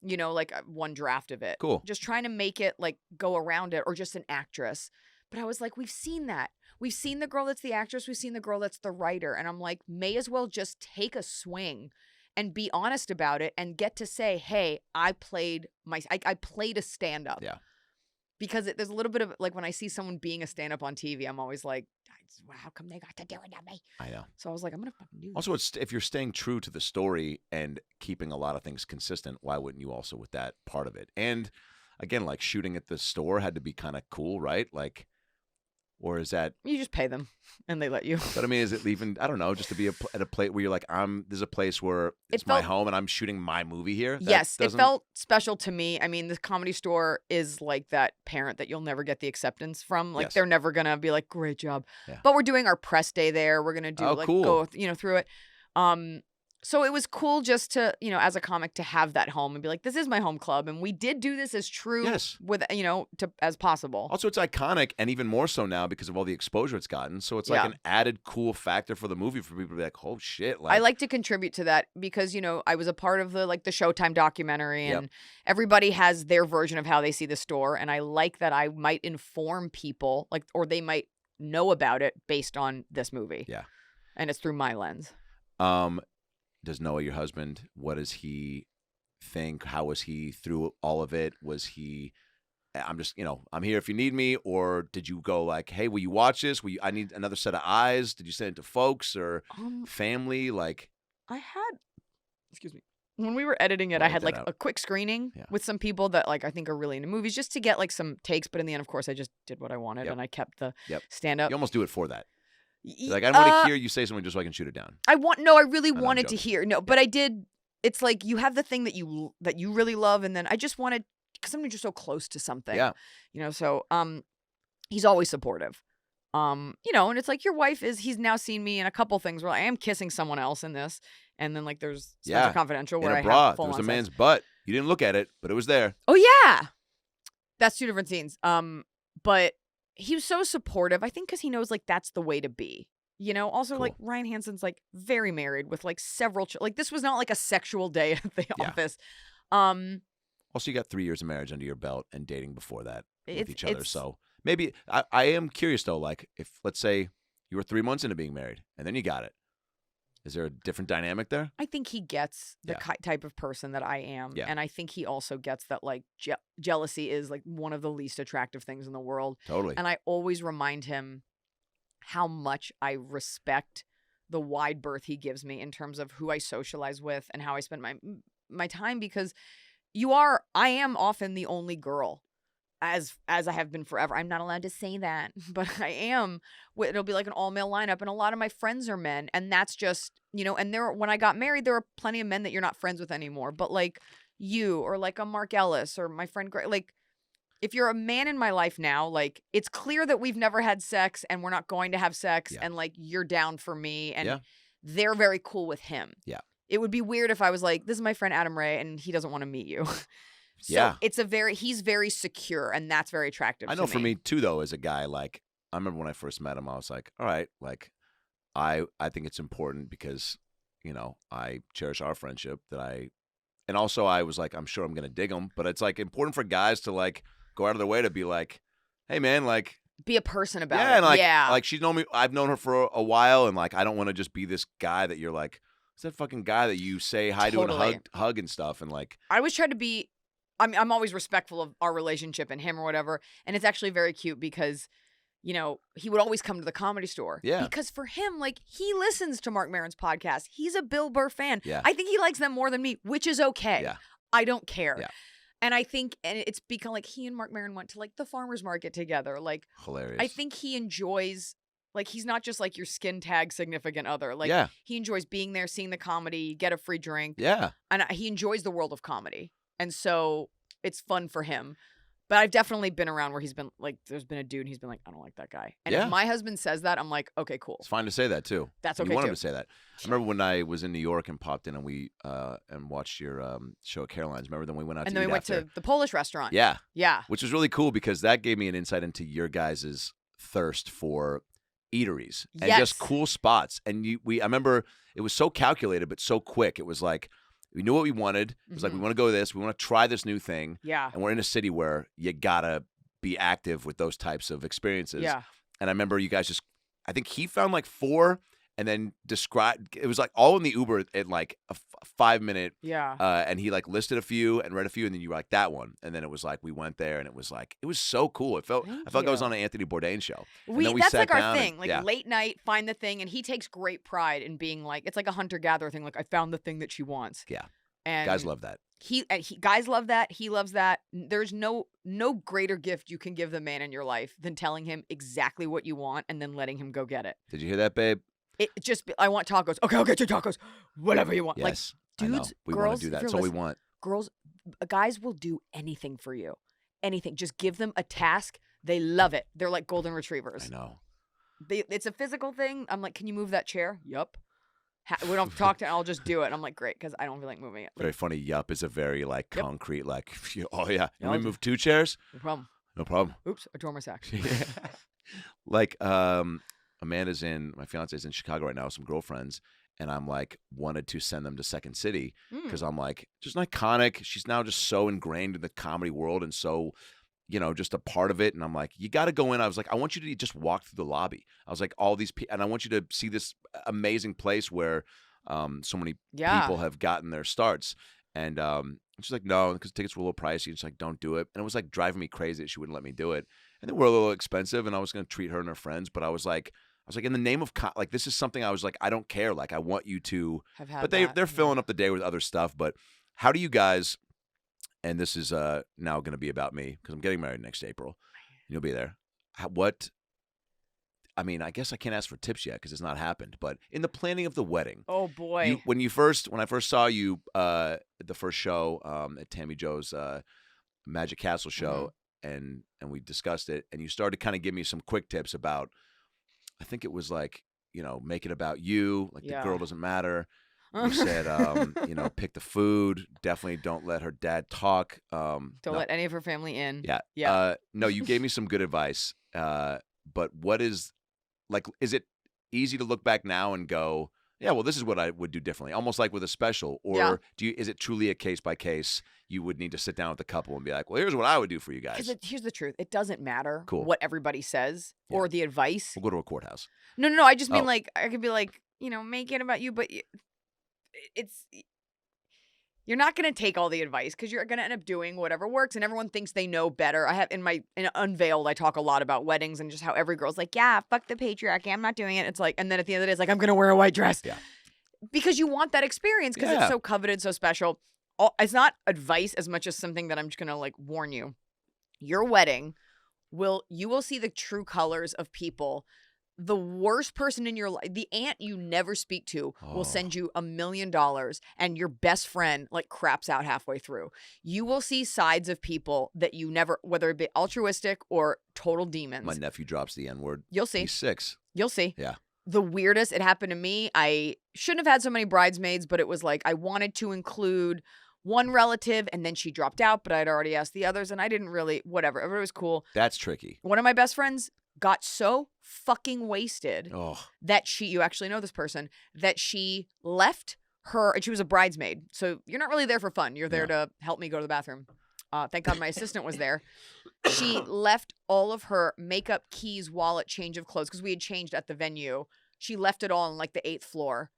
D: you know, like one draft of it.
A: Cool.
D: Just trying to make it like go around it or just an actress. But I was like, we've seen that. We've seen the girl that's the actress. We've seen the girl that's the writer. And I'm like, may as well just take a swing and be honest about it and get to say, hey, I played a stand-up.
A: Yeah.
D: Because there's a little bit of like when I see someone being a stand-up on TV, I'm always like, wow, how come they got to do it to me?
A: I know.
D: So I was like, I'm going to fucking do this.
A: Also, if you're staying true to the story and keeping a lot of things consistent, why wouldn't you also with that part of it? And again, like shooting at the store had to be kind of cool, right? Like, or is that?
D: You just pay them and they let you.
A: But I mean, is it even, I don't know, just to be at a place where you're like, there's a place where it's my home and I'm shooting my movie here?
D: Yes, it felt special to me. I mean, the Comedy Store is like that parent that you'll never get the acceptance from. Like they're never going to be like, great job. Yeah. But we're doing our press day there. We're going to do go, through it. So it was cool just to, you know, as a comic to have that home and be like, this is my home club. And we did do this as true with, you know, as possible.
A: Also, it's iconic and even more so now because of all the exposure it's gotten. So it's like an added cool factor for the movie for people to be like, oh shit. Like,
D: I like to contribute to that because, you know, I was a part of the Showtime documentary and everybody has their version of how they see the store. And I like that I might inform people or they might know about it based on this movie.
A: Yeah.
D: And it's through my lens.
A: Does Noah, your husband, what does he think? How was he through all of it? Was he, I'm just, you know, I'm here if you need me? Or did you go like, hey, will you watch this? I need another set of eyes? Did you send it to folks or family? Like,
D: when we were editing it, I had like a quick screening with some people that like I think are really into movies just to get like some takes. But in the end, of course, I just did what I wanted and I kept the stand up.
A: You almost do it for that. Like, I don't want to hear you say something just so I can shoot it down.
D: I really wanted to hear. No, but I did. It's like you have the thing that you really love, and then I just wanted because sometimes you're so close to something. Yeah. You know, so he's always supportive. You know, and it's like your wife he's now seen me in a couple things where I am kissing someone else in this, and then like there's Spencer Confidential where I have full on
A: there was a man's butt. You didn't look at it, but it was there.
D: Oh yeah, that's two different scenes. But. He was so supportive, I think, because he knows, like, that's the way to be. You know? Also, like, Ryan Hansen's, like, very married with, like, several... like, this was not, like, a sexual day at the office.
A: Also, you got 3 years of marriage under your belt and dating before that with each other. So, maybe... I am curious, though, like, if, let's say, you were 3 months into being married, and then you got it. Is there a different dynamic there?
D: I think he gets the type of person that I am. Yeah. And I think he also gets that, like, jealousy is, like, one of the least attractive things in the world.
A: Totally.
D: And I always remind him how much I respect the wide berth he gives me in terms of who I socialize with and how I spend my time because I am often the only girl. As I have been forever. I'm not allowed to say that, but I am. It'll be like an all-male lineup, and a lot of my friends are men, and that's just, you know, and when I got married, there were plenty of men that you're not friends with anymore, but like you, or like a Mark Ellis, or my friend Greg, like, if you're a man in my life now, like, it's clear that we've never had sex, and we're not going to have sex, and like, you're down for me, and they're very cool with him. Yeah. It would be weird if I was like, this is my friend Adam Ray, and he doesn't want to meet you. So he's very secure, and that's very attractive.
A: I know for me too, though, as a guy, like, I remember when I first met him, I was like, all right, like, I think it's important because, you know, I cherish our friendship and also I was like, I'm sure I'm going to dig him, but it's like important for guys to like go out of their way to be like, hey man, like,
D: be a person about it.
A: And like, like she's known me, I've known her for a while, and like, I don't want to just be this guy that you're like, it's that fucking guy that you say hi to and hug and stuff. And like,
D: I always try to be I'm always respectful of our relationship and him or whatever. And it's actually very cute because, you know, he would always come to the Comedy Store.
A: Yeah.
D: Because for him, like, he listens to Marc Maron's podcast. He's a Bill Burr fan.
A: Yeah.
D: I think he likes them more than me, which is okay.
A: Yeah.
D: I don't care.
A: Yeah.
D: And I think, and it's become like he and Marc Maron went to like the farmer's market together. Like,
A: Hilarious.
D: I think he enjoys, like, he's not just like your skin tag significant other. Like,
A: Yeah.
D: he enjoys being there, seeing the comedy, get a free drink.
A: Yeah.
D: And he enjoys the world of comedy. And so it's fun for him. But I've definitely been around where he's been like, there's been a dude and he's been like, I don't like that guy. And
A: Yeah.
D: if my husband says that, I'm like, okay, cool.
A: It's fine to say that too.
D: That's
A: You
D: okay
A: want
D: too.
A: him to say that. I remember when I was in New York and popped in and we and watched your show at Caroline's. Remember then we went out
D: And
A: to
D: then
A: eat
D: we went
A: after?
D: to the Polish restaurant.
A: Yeah.
D: Yeah.
A: Which was really cool because that gave me an insight into your guys' thirst for eateries and
D: Yes.
A: just cool spots. And I remember it was so calculated but so quick. It was like we knew what we wanted. It was like we want to go to this. We want to try this new thing.
D: Yeah.
A: And we're in a city where you gotta be active with those types of experiences.
D: Yeah.
A: And I remember you guys just, I think he found like 4 and then described, it was like all in the Uber in like a 5-minute.
D: Yeah.
A: And he like listed a few and read a few and then you were like that one. And then it was like, we went there and it was like, it was so cool. I felt like I was
D: you.
A: on an Anthony Bourdain show. And then we
D: That's
A: sat
D: like our
A: down
D: thing.
A: and-
D: Like
A: yeah.
D: late night, find the thing. And he takes great pride in being like, it's like a hunter-gatherer thing. Like, I found the thing that she wants.
A: Yeah.
D: And
A: Guys love that.
D: Guys love that. He loves that. There's no greater gift you can give the man in your life than telling him exactly what you want and then letting him go get it.
A: Did you hear that, babe?
D: I want tacos. Okay, I'll get you tacos. Whatever you want.
A: Yes.
D: Like,
A: I know.
D: dudes,
A: We
D: girls,
A: want to do
D: if
A: that.
D: you're
A: That's all we
D: listening-
A: want.
D: guys will do anything for you. Anything. Just give them a task. They love it. They're like golden retrievers.
A: I know.
D: It's a physical thing. I'm like, can you move that chair? Yup. We don't talk to. I'll just do it. I'm like, great, because I don't feel like moving it. Like,
A: Very funny. Yup is a very like
D: Yep.
A: concrete, like, oh yeah. You want me
D: I'll
A: to move 2 chairs?
D: no problem.
A: No problem.
D: Oops, I tore my sack.
A: Like Amanda's my fiance's in Chicago right now with some girlfriends, and I'm like wanted to send them to Second City because I'm like just an iconic. She's now just so ingrained in the comedy world and so, just a part of it. And I'm like, you got to go in. I was like, I want you to just walk through the lobby. I was like, all these people, and I want you to see this amazing place where so many people have gotten their starts. And she's like, no, because tickets were a little pricey. And she's like, don't do it. And it was like driving me crazy that she wouldn't let me do it. And they were a little expensive, and I was going to treat her and her friends. But I was like, in the name of like, this is something I was like, I don't care. Like, I want you to.
D: Have had
A: But
D: that.
A: they're filling up the day with other stuff. But how do you guys? And this is now going to be about me because I'm getting married next April. And you'll be there. I mean, I guess I can't ask for tips yet because it's not happened. But in the planning of the wedding,
D: Oh boy.
A: when I first saw you at the first show at Tammy Joe's Magic Castle show, and we discussed it, and you started to kind of give me some quick tips about, I think it was like, make it about you, like the girl doesn't matter. You said, pick the food. Definitely don't let her dad talk.
D: Don't let any of her family in.
A: Yeah.
D: Yeah.
A: No, you gave me some good advice. But what is, like, is it easy to look back now and go, yeah, well, this is what I would do differently, almost like with a special? Or is it truly a case by case? You would need to sit down with the couple and be like, well, here's what I would do for you guys.
D: Because here's the truth. It doesn't matter
A: Cool.
D: what everybody says or the advice.
A: We'll go to a courthouse.
D: No. I just mean
A: Oh.
D: like, I could be like, make it about you, but you're not going to take all the advice because you're going to end up doing whatever works, and everyone thinks they know better. I have in Unveiled, I talk a lot about weddings and just how every girl's like, yeah, fuck the patriarchy, I'm not doing it. It's like, and then at the end of the day, it's like, I'm going to wear a white dress.
A: Yeah.
D: Because you want that experience because
A: Yeah.
D: it's so coveted, so special. It's not advice as much as something that I'm just going to like warn you. Your wedding you will see the true colors of people. The worst person in your life, the aunt you never speak to, will send you $1 million, and your best friend like craps out halfway through. You will see sides of people that you never, whether it be altruistic or total demons.
A: My nephew drops the N-word.
D: You'll see.
A: He's 6.
D: You'll see.
A: Yeah.
D: The weirdest, it happened to me. I shouldn't have had so many bridesmaids, but it was like I wanted to include one relative, and then she dropped out, but I'd already asked the others, and I didn't really, whatever. It was cool.
A: That's tricky.
D: One of my best friends got so fucking wasted
A: Oh.
D: that you actually know this person, that she left her, and she was a bridesmaid. So you're not really there for fun. You're there to help me go to the bathroom. Thank God my assistant was there. She left all of her makeup, keys, wallet, change of clothes, because we had changed at the venue. She left it all on like the 8th floor,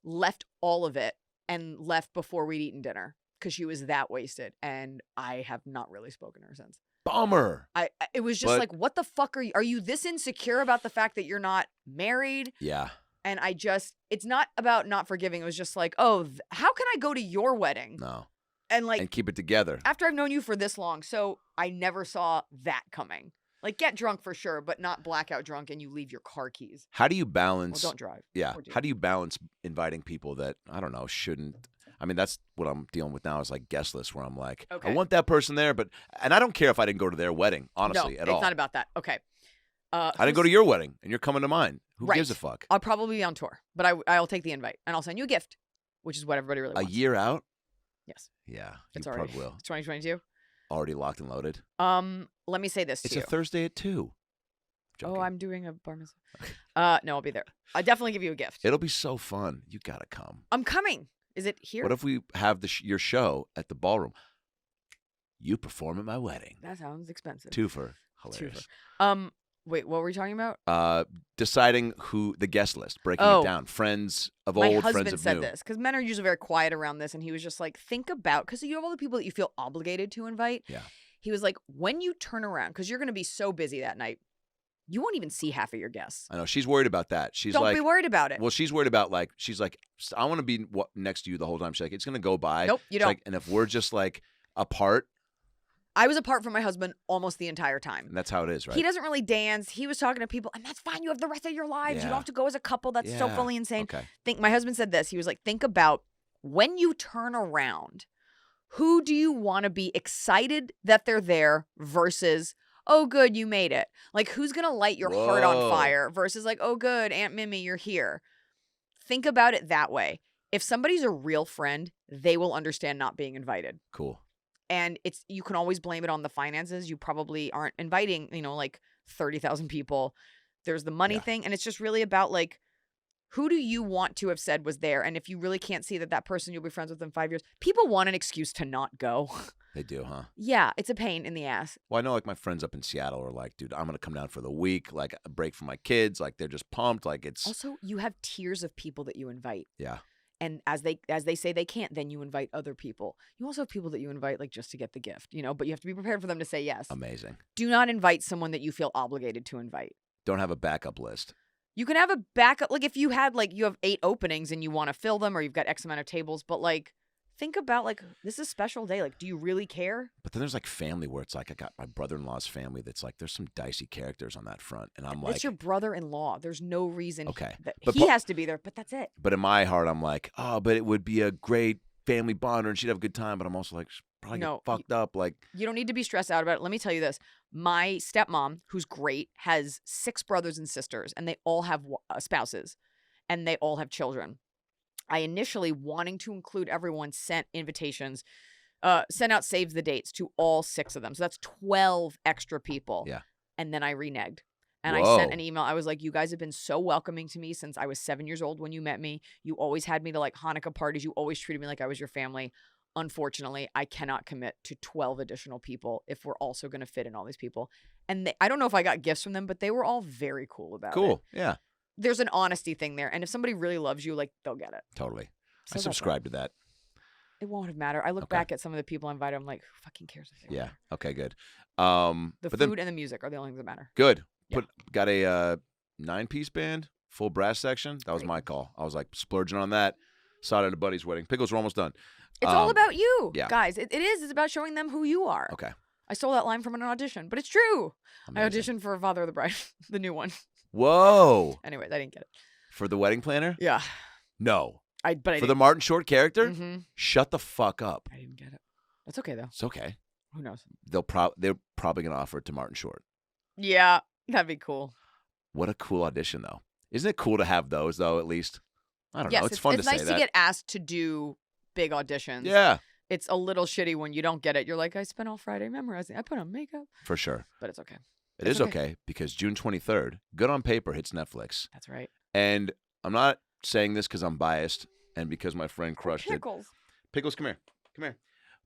D: left all of it, and left before we'd eaten dinner. because she was that wasted, and I have not really spoken to her since.
A: Bummer.
D: It was just like, what the fuck are you? Are you this insecure about the fact that you're not married?
A: Yeah.
D: And it's not about not forgiving. It was just like, oh, how can I go to your wedding?
A: No.
D: And like,
A: and keep it together.
D: After I've known you for this long, so I never saw that coming. Like, get drunk for sure, but not blackout drunk and you leave your car keys.
A: How do you balance?
D: Well, don't drive.
A: Yeah. How do you balance inviting people that, I don't know, shouldn't? I mean, that's what I'm dealing with now is like guest list where I'm like,
D: Okay.
A: I want that person there, and I don't care if I didn't go to their wedding, honestly, at all.
D: No, it's not about that. Okay.
A: I didn't go to your wedding and you're coming to mine. Who gives a fuck?
D: I'll probably be on tour, but I'll take the invite and I'll send you a gift, which is what everybody really wants.
A: A year out?
D: Yes.
A: Yeah.
D: It's
A: you
D: already,
A: probably will.
D: It's 2022.
A: Already locked and loaded?
D: Let me say this to you.
A: It's a Thursday at 2. Joking.
D: Oh, I'm doing a bar mitzvah. No, I'll be there. I'll definitely give you a gift.
A: It'll be so fun. You gotta come.
D: I'm coming. Is it here?
A: What if we have your show at the ballroom? You perform at my wedding.
D: That sounds expensive.
A: Twofer. Hilarious.
D: Wait, what were we talking about?
A: Deciding who the guest list, breaking it down. Friends of old, friends of new.
D: My husband said this because men are usually very quiet around this, and he was just like, think about, because you have all the people that you feel obligated to invite.
A: Yeah.
D: He was like, when you turn around, because you're going to be so busy that night, you won't even see half of your guests.
A: I know. She's worried about that.
D: Don't be worried about it.
A: Well, she's worried about she's like, I want to be next to you the whole time. She's like, it's going to go by.
D: Nope, you don't.
A: Like, and if we're just like apart.
D: I was apart from my husband almost the entire time.
A: And that's how it is, right?
D: He doesn't really dance. He was talking to people, and that's fine. You have the rest of your lives.
A: Yeah.
D: You don't have to go as a couple. That's so fully insane.
A: Okay.
D: My husband said this. He was like, think about when you turn around, who do you want to be excited that they're there versus, oh, good, you made it. Like, who's going to light your heart on fire versus like, oh, good, Aunt Mimi, you're here. Think about it that way. If somebody's a real friend, they will understand not being invited.
A: Cool.
D: And you can always blame it on the finances. You probably aren't inviting, like 30,000 people. There's the money thing. And it's just really about like, who do you want to have said was there? And if you really can't see that person you'll be friends with in 5 years, people want an excuse to not go.
A: They do, huh?
D: Yeah, it's a pain in the ass.
A: Well, I know like my friends up in Seattle are like, dude, I'm going to come down for the week, like a break for my kids. Like they're just pumped. Like it's.
D: Also, you have tiers of people that you invite.
A: Yeah.
D: And as they say they can't, then you invite other people. You also have people that you invite like just to get the gift, but you have to be prepared for them to say yes.
A: Amazing.
D: Do not invite someone that you feel obligated to invite.
A: Don't have a backup list.
D: You can have a backup, like if you had you have 8 openings and you want to fill them or you've got X amount of tables, but like think about this is a special day. Like, do you really care?
A: But then there's like family where it's like I got my brother-in-law's family that's like there's some dicey characters on that front. And I'm like,
D: it's your brother-in-law. There's no reason that
A: but
D: he has to be there, but that's it.
A: But in my heart, I'm like, oh, but it would be a great family bonder and she'd have a good time. But I'm also like, she'd probably get fucked up. Like,
D: you don't need to be stressed out about it. Let me tell you this. My stepmom, who's great, has 6 brothers and sisters, and they all have spouses, and they all have children. I initially, wanting to include everyone, sent invitations, sent out save the dates to all 6 of them. So that's 12 extra people.
A: Yeah.
D: And then I reneged. And
A: Whoa.
D: I sent an email. I was like, you guys have been so welcoming to me since I was 7 years old when you met me. You always had me to like Hanukkah parties. You always treated me like I was your family. Unfortunately, I cannot commit to 12 additional people if we're also going to fit in all these people. And I don't know if I got gifts from them, but they were all very cool about it.
A: Cool. Yeah.
D: There's an honesty thing there. And if somebody really loves you, like, they'll get it.
A: Totally.
D: So
A: I subscribe to that.
D: It won't have mattered. I look back at some of the people I invited. I'm like, who fucking cares if they
A: Yeah.
D: were?
A: Okay, good.
D: The food and the music are the only things that matter.
A: Good.
D: Yeah.
A: Got a 9-piece band, full brass section. That was
D: Great.
A: my call. I was like splurging on that. Saw it at a buddy's wedding. Pickles were almost done.
D: It's all about you,
A: yeah.
D: guys. It is. It's about showing them who you are.
A: Okay.
D: I stole that line from an audition, but it's true.
A: Amazing.
D: I auditioned for Father of the Bride, the new one.
A: Whoa.
D: Anyways, I didn't get it.
A: For the wedding planner?
D: Yeah.
A: No.
D: I
A: For the
D: didn't.
A: Martin Short character?
D: Mm-hmm.
A: Shut the fuck up.
D: I didn't get it. That's okay though.
A: It's okay.
D: Who knows?
A: They're probably going to offer it to Martin Short.
D: Yeah, that'd be cool.
A: What a cool audition, though. Isn't it cool to have those, though, at least? I don't know. It's fun to say
D: nice
A: that.
D: to get asked to do big auditions.
A: Yeah.
D: It's a little shitty when you don't get it. You're like, I spent all Friday memorizing. I put on makeup.
A: For sure.
D: But it's okay.
A: It is okay because June 23rd, Good on Paper hits Netflix.
D: That's right.
A: And I'm not saying this because I'm biased and because my friend crushed
D: Pickles.
A: it. Pickles, come here. Come here.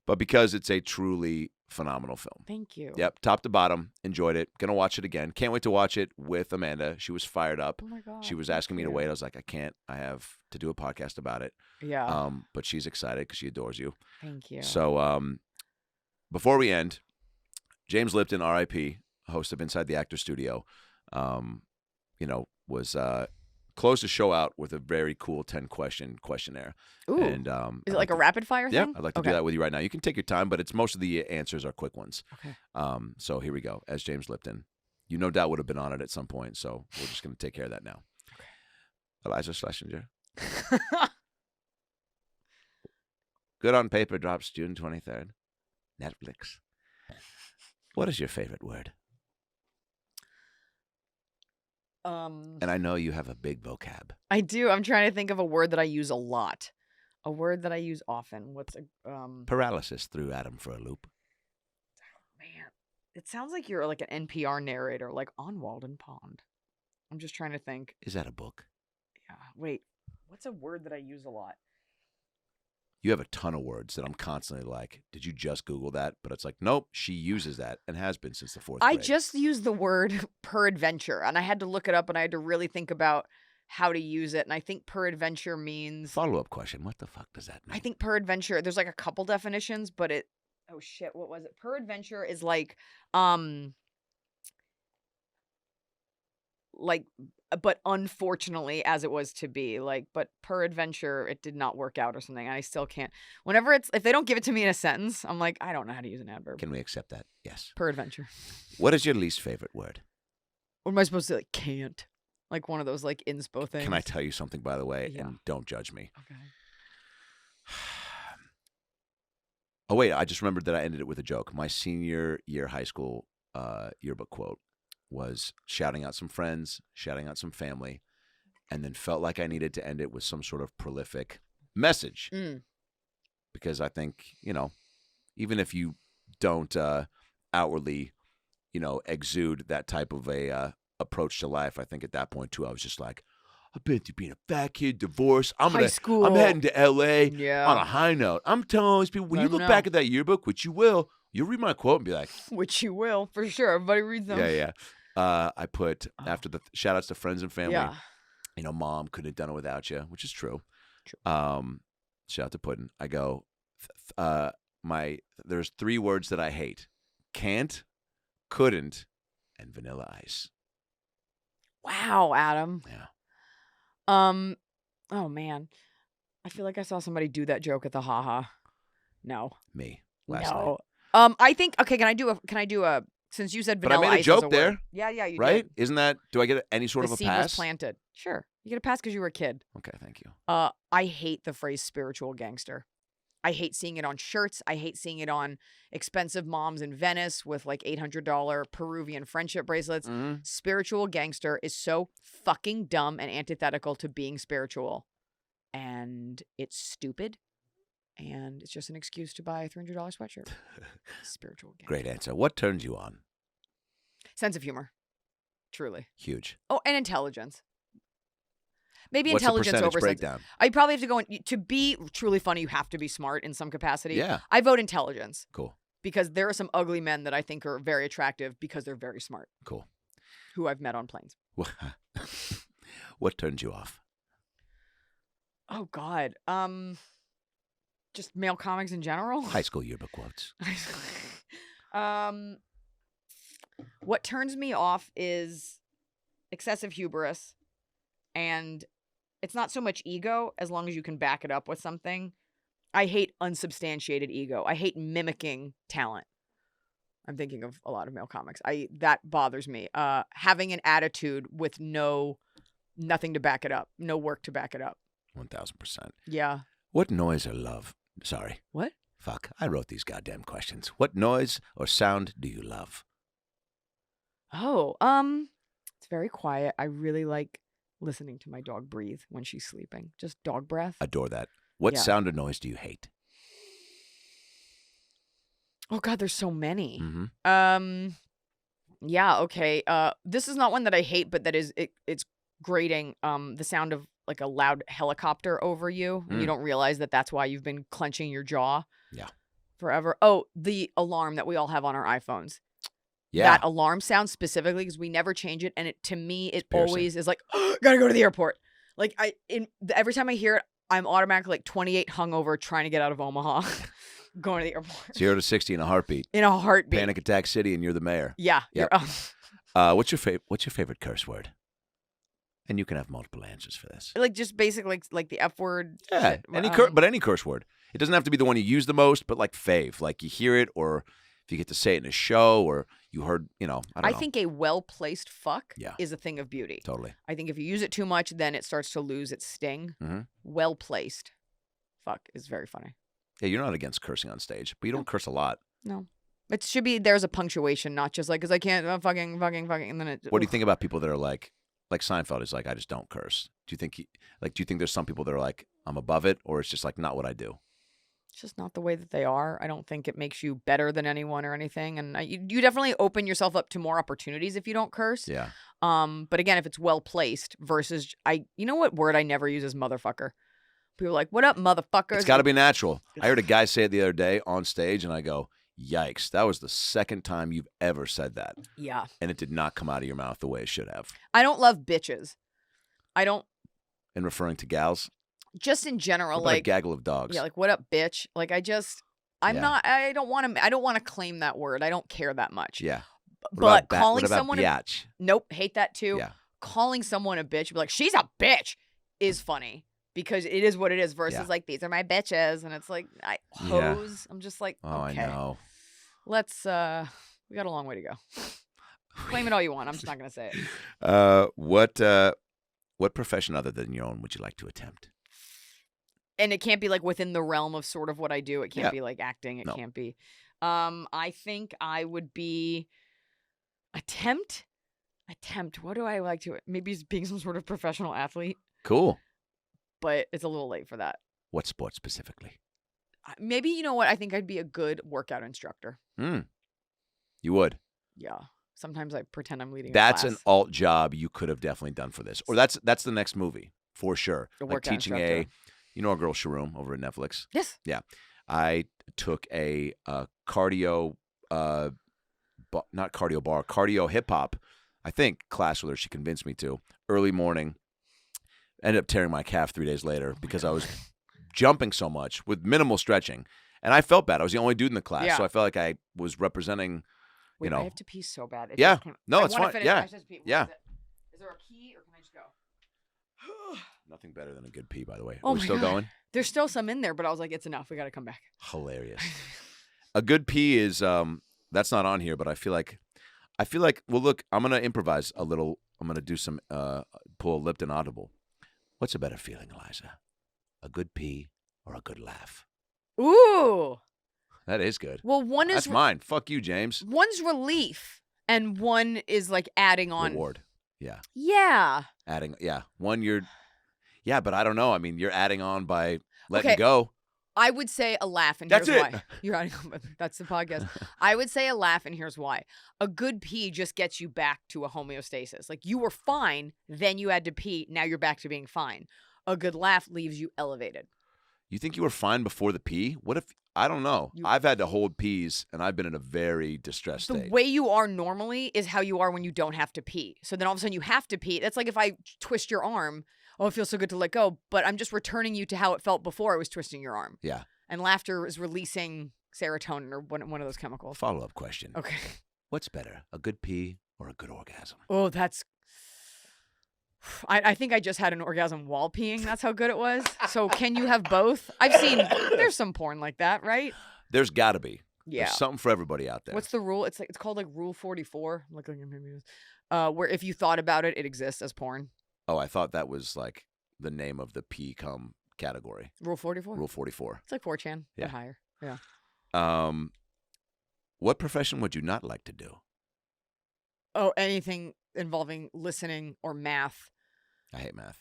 A: But because it's a truly Phenomenal film.
D: Thank you.
A: Yep, top to bottom, enjoyed it. Gonna watch it again. Can't wait to watch it with Amanda. She was fired up.
D: Oh my God.
A: She was asking me to wait. I was like, I can't. I have to do a podcast about it.
D: Yeah.
A: But she's excited because she adores you.
D: Thank you.
A: So, before we end, James Lipton, R.I.P., host of Inside the Actor Studio, was closed the show out with a very cool 10-question questionnaire.
D: Ooh.
A: And
D: is it like a rapid fire
A: yeah,
D: thing?
A: I'd like to do that with you right now. You can take your time, but most of the answers are quick ones.
D: Okay.
A: So here we go. As James Lipton, you no doubt would have been on it at some point, so we're just going to take care of that now. Okay. Iliza Schlesinger. Good on Paper drops June 23rd. Netflix. What is your favorite word? And I know you have a big vocab.
D: I do. I'm trying to think of a word that I use a lot. A word that I use often. What's a
A: Paralysis threw Adam for a loop.
D: Man, it sounds like you're like an NPR narrator, like on Walden Pond. I'm just trying to think.
A: Is that a book?
D: Yeah. Wait. What's a word that I use a lot?
A: You have a ton of words that I'm constantly like, did you just Google that? But it's like, nope, she uses that and has been since the 4th grade.
D: I just used the word peradventure, and I had to look it up, and I had to really think about how to use it. And I think peradventure means...
A: Follow-up question. What the fuck does that mean?
D: I think peradventure, there's like a couple definitions, but it... Oh, shit. What was it? Peradventure is like... but unfortunately, as it was to be, but peradventure, it did not work out or something. I still can't. If they don't give it to me in a sentence, I'm like, I don't know how to use an adverb.
A: Can we accept that? Yes.
D: Peradventure.
A: What is your least favorite word?
D: What am I supposed to say? Like, can't. Like one of those like inspo things.
A: Can I tell you something, by the way?
D: Yeah.
A: And don't judge me.
D: Okay.
A: Oh, wait. I just remembered that I ended it with a joke. My senior year high school yearbook quote was shouting out some friends, shouting out some family, and then felt like I needed to end it with some sort of prolific message. Because I think, even if you don't outwardly, exude that type of a approach to life, I think at that point, too, I was just like, I've been through being a fat kid, divorced. I'm heading to L.A. on a high note. I'm telling all these people, when you look back at that yearbook, which you will, you'll read my quote and be like...
D: Which you will, for sure. Everybody reads them.
A: Yeah. I put, after the shout-outs to friends and family, Mom couldn't have done it without you, which is true. Shout out to Puddin'. I go, there's 3 words that I hate. Can't, couldn't, and vanilla ice.
D: Wow, Adam.
A: Yeah.
D: Oh, man. I feel like I saw somebody do that joke at the haha. No.
A: Me. Last night.
D: I think, okay, can I do a, since you said vanilla ice.
A: But I made a joke there.
D: Word. Yeah, you
A: right?
D: did.
A: Isn't that, do I get any sort of a
D: seed
A: pass?
D: was planted. Sure. You get a pass because you were a kid.
A: Okay, thank you.
D: I hate the phrase spiritual gangster. I hate seeing it on shirts. I hate seeing it on expensive moms in Venice with like $800 Peruvian friendship bracelets.
A: Mm-hmm.
D: Spiritual gangster is so fucking dumb and antithetical to being spiritual. And it's stupid. And it's just an excuse to buy a $300 sweatshirt. Spiritual gangster.
A: Great answer. What turns you on?
D: Sense of humor. Truly.
A: Huge.
D: Oh, and intelligence. Maybe
A: What's
D: intelligence
A: the
D: over
A: breakdown?
D: I probably have to go to be truly funny. You have to be smart in some capacity.
A: Yeah.
D: I vote intelligence.
A: Cool.
D: Because there are some ugly men that I think are very attractive because they're very smart.
A: Cool.
D: Who I've met on planes.
A: What turns you off?
D: Oh God. Just male comics in general.
A: High school yearbook quotes.
D: What turns me off is excessive hubris, and it's not so much ego as long as you can back it up with something. I hate unsubstantiated ego. I hate mimicking talent. I'm thinking of a lot of male comics. That bothers me. Having an attitude with nothing to back it up, no work to back it up.
A: 1,000%.
D: Yeah.
A: What noise or love? Sorry.
D: What?
A: Fuck. I wrote these goddamn questions. What noise or sound do you love?
D: Oh, it's very quiet. I really like listening to my dog breathe when she's sleeping. Just dog breath.
A: Adore that. What sound or noise do you hate?
D: Oh God, there's so many.
A: Mm-hmm.
D: Yeah, okay. This is not one that I hate, but it's grating. The sound of like a loud helicopter over you, and you don't realize that that's why you've been clenching your jaw.
A: Yeah.
D: Forever. Oh, the alarm that we all have on our iPhones.
A: Yeah.
D: That alarm sound specifically, because we never change it, and to me it
A: piercing.
D: always is like, oh, gotta go to the airport. Like every time I hear it, I'm automatically like 28 hungover trying to get out of Omaha, going to the airport.
A: 0 to 60 in a heartbeat.
D: In a heartbeat.
A: Panic Attack City, and you're the mayor.
D: Yeah.
A: Yep. What's your favorite curse word? And you can have multiple answers for this.
D: Like just basically like the F word.
A: Yeah,
D: shit.
A: but any curse word. It doesn't have to be the one you use the most, but like fave, like you hear it, or if you get to say it in a show, or you heard, I don't know.
D: I think a well-placed fuck
A: Yeah.
D: is a thing of beauty.
A: Totally.
D: I think if you use it too much, then it starts to lose its sting.
A: Mm-hmm.
D: Well-placed fuck is very funny.
A: Yeah, you're not against cursing on stage, but you don't curse a lot.
D: No. It should be, there's a punctuation, not just like, because I can't, fucking, and then it.
A: What do you think about people that are like Seinfeld is like, I just don't curse? Do you think do you think there's some people that are like, I'm above it, or it's just like not what I do?
D: It's just not the way that they are. I don't think it makes you better than anyone or anything. And you definitely open yourself up to more opportunities if you don't curse.
A: Yeah.
D: But again, if it's well placed versus you know what word I never use is motherfucker. People are like, what up, motherfuckers?
A: It's got to be natural. I heard a guy say it the other day on stage, and I go, yikes, that was the second time you've ever said that.
D: Yeah.
A: And it did not come out of your mouth the way it should have.
D: I don't love bitches. I don't.
A: In referring to gals?
D: Just in general,
A: What about
D: like
A: a gaggle of dogs.
D: Yeah, like what up, bitch? Like I don't want to claim that word. I don't care that much.
A: Yeah.
D: But calling someone
A: biatch?
D: Nope, hate that too.
A: Yeah.
D: Calling someone a bitch, be like, she's a bitch, is funny because it is what it is versus like, these are my bitches, and it's like, hoes. I'm just like,
A: oh,
D: okay.
A: I know.
D: Let's we got a long way to go. Claim it all you want. I'm just not gonna say it.
A: What profession other than your own would you like to attempt?
D: And it can't be like within the realm of sort of what I do. It can't
A: Yeah.
D: be like acting. It
A: No.
D: can't be. I think I would be attempt. What do I like to? Maybe it's being some sort of professional athlete,
A: Cool.
D: but it's a little late for that.
A: What sport specifically?
D: Maybe, you know what? I think I'd be a good workout instructor.
A: You would.
D: Yeah. Sometimes I pretend I'm leading.
A: That's
D: a
A: an
D: class.
A: alt job you could have definitely done for this. Or that's the next movie for sure.
D: A
A: Like
D: workout
A: teaching
D: instructor.
A: our girl Sharoom over at Netflix.
D: Yes.
A: Yeah. I took a cardio not cardio bar, cardio hip hop, I think, class with her. She convinced me to. Early morning. Ended up tearing my calf 3 days later because I was jumping so much with minimal stretching. And I felt bad. I was the only dude in the class.
D: Yeah.
A: So I felt like I was representing,
D: Wait, I have to pee so bad. It
A: Yeah.
D: just came-
A: No,
D: I
A: it's
D: wanna
A: fine.
D: finish.
A: Yeah.
D: I just have to pee. What
A: Yeah.
D: is it? Is there a key or can I just go?
A: Nothing better than a good pee, by the way.
D: Oh
A: Are we
D: my
A: still
D: God.
A: going?
D: There's still some in there, but I was like, it's enough. We got to come back.
A: Hilarious. A good pee is that's not on here, but I feel like well, look, I'm gonna improvise a little. I'm gonna do some pull a Lipton audible. What's a better feeling, Iliza? A good pee or a good laugh?
D: Ooh.
A: That is good.
D: Well, one
A: That's
D: is
A: mine. Fuck you, James.
D: one's relief, and one is like adding on.
A: Reward. Yeah.
D: Yeah.
A: Adding. Yeah. One you're. Yeah, but I don't know. I mean, you're adding on by letting
D: Okay.
A: go.
D: I would say a laugh, and
A: That's
D: here's
A: it.
D: why. You're adding on, but that's the podcast. I would say a laugh, and here's why. A good pee just gets you back to a homeostasis. Like you were fine, then you had to pee. Now you're back to being fine. A good laugh leaves you elevated.
A: You think you were fine before the pee? What if I don't know? I've had to hold pees, and I've been in a very distressed
D: The
A: state.
D: way you are normally is how you are when you don't have to pee. So then all of a sudden you have to pee. That's like if I twist your arm. Oh, it feels so good to let go. But I'm just returning you to how it felt before I was twisting your arm.
A: Yeah.
D: And laughter is releasing serotonin or one of those chemicals.
A: Follow-up question.
D: Okay.
A: What's better, a good pee or a good orgasm?
D: Oh, that's... I think I just had an orgasm while peeing. That's how good it was. So can you have both? I've seen... There's some porn like that, right?
A: There's got to be.
D: Yeah.
A: There's something for everybody out there.
D: What's the rule? It's called like Rule 44. I'm looking at maybe where if you thought about it, it exists as porn.
A: Oh, I thought that was like the name of the pee cum category.
D: Rule 44?
A: Rule 44.
D: It's like 4chan,
A: Yeah.
D: but higher. Yeah.
A: What profession would you not like to do?
D: Oh, anything involving listening or math.
A: I hate math.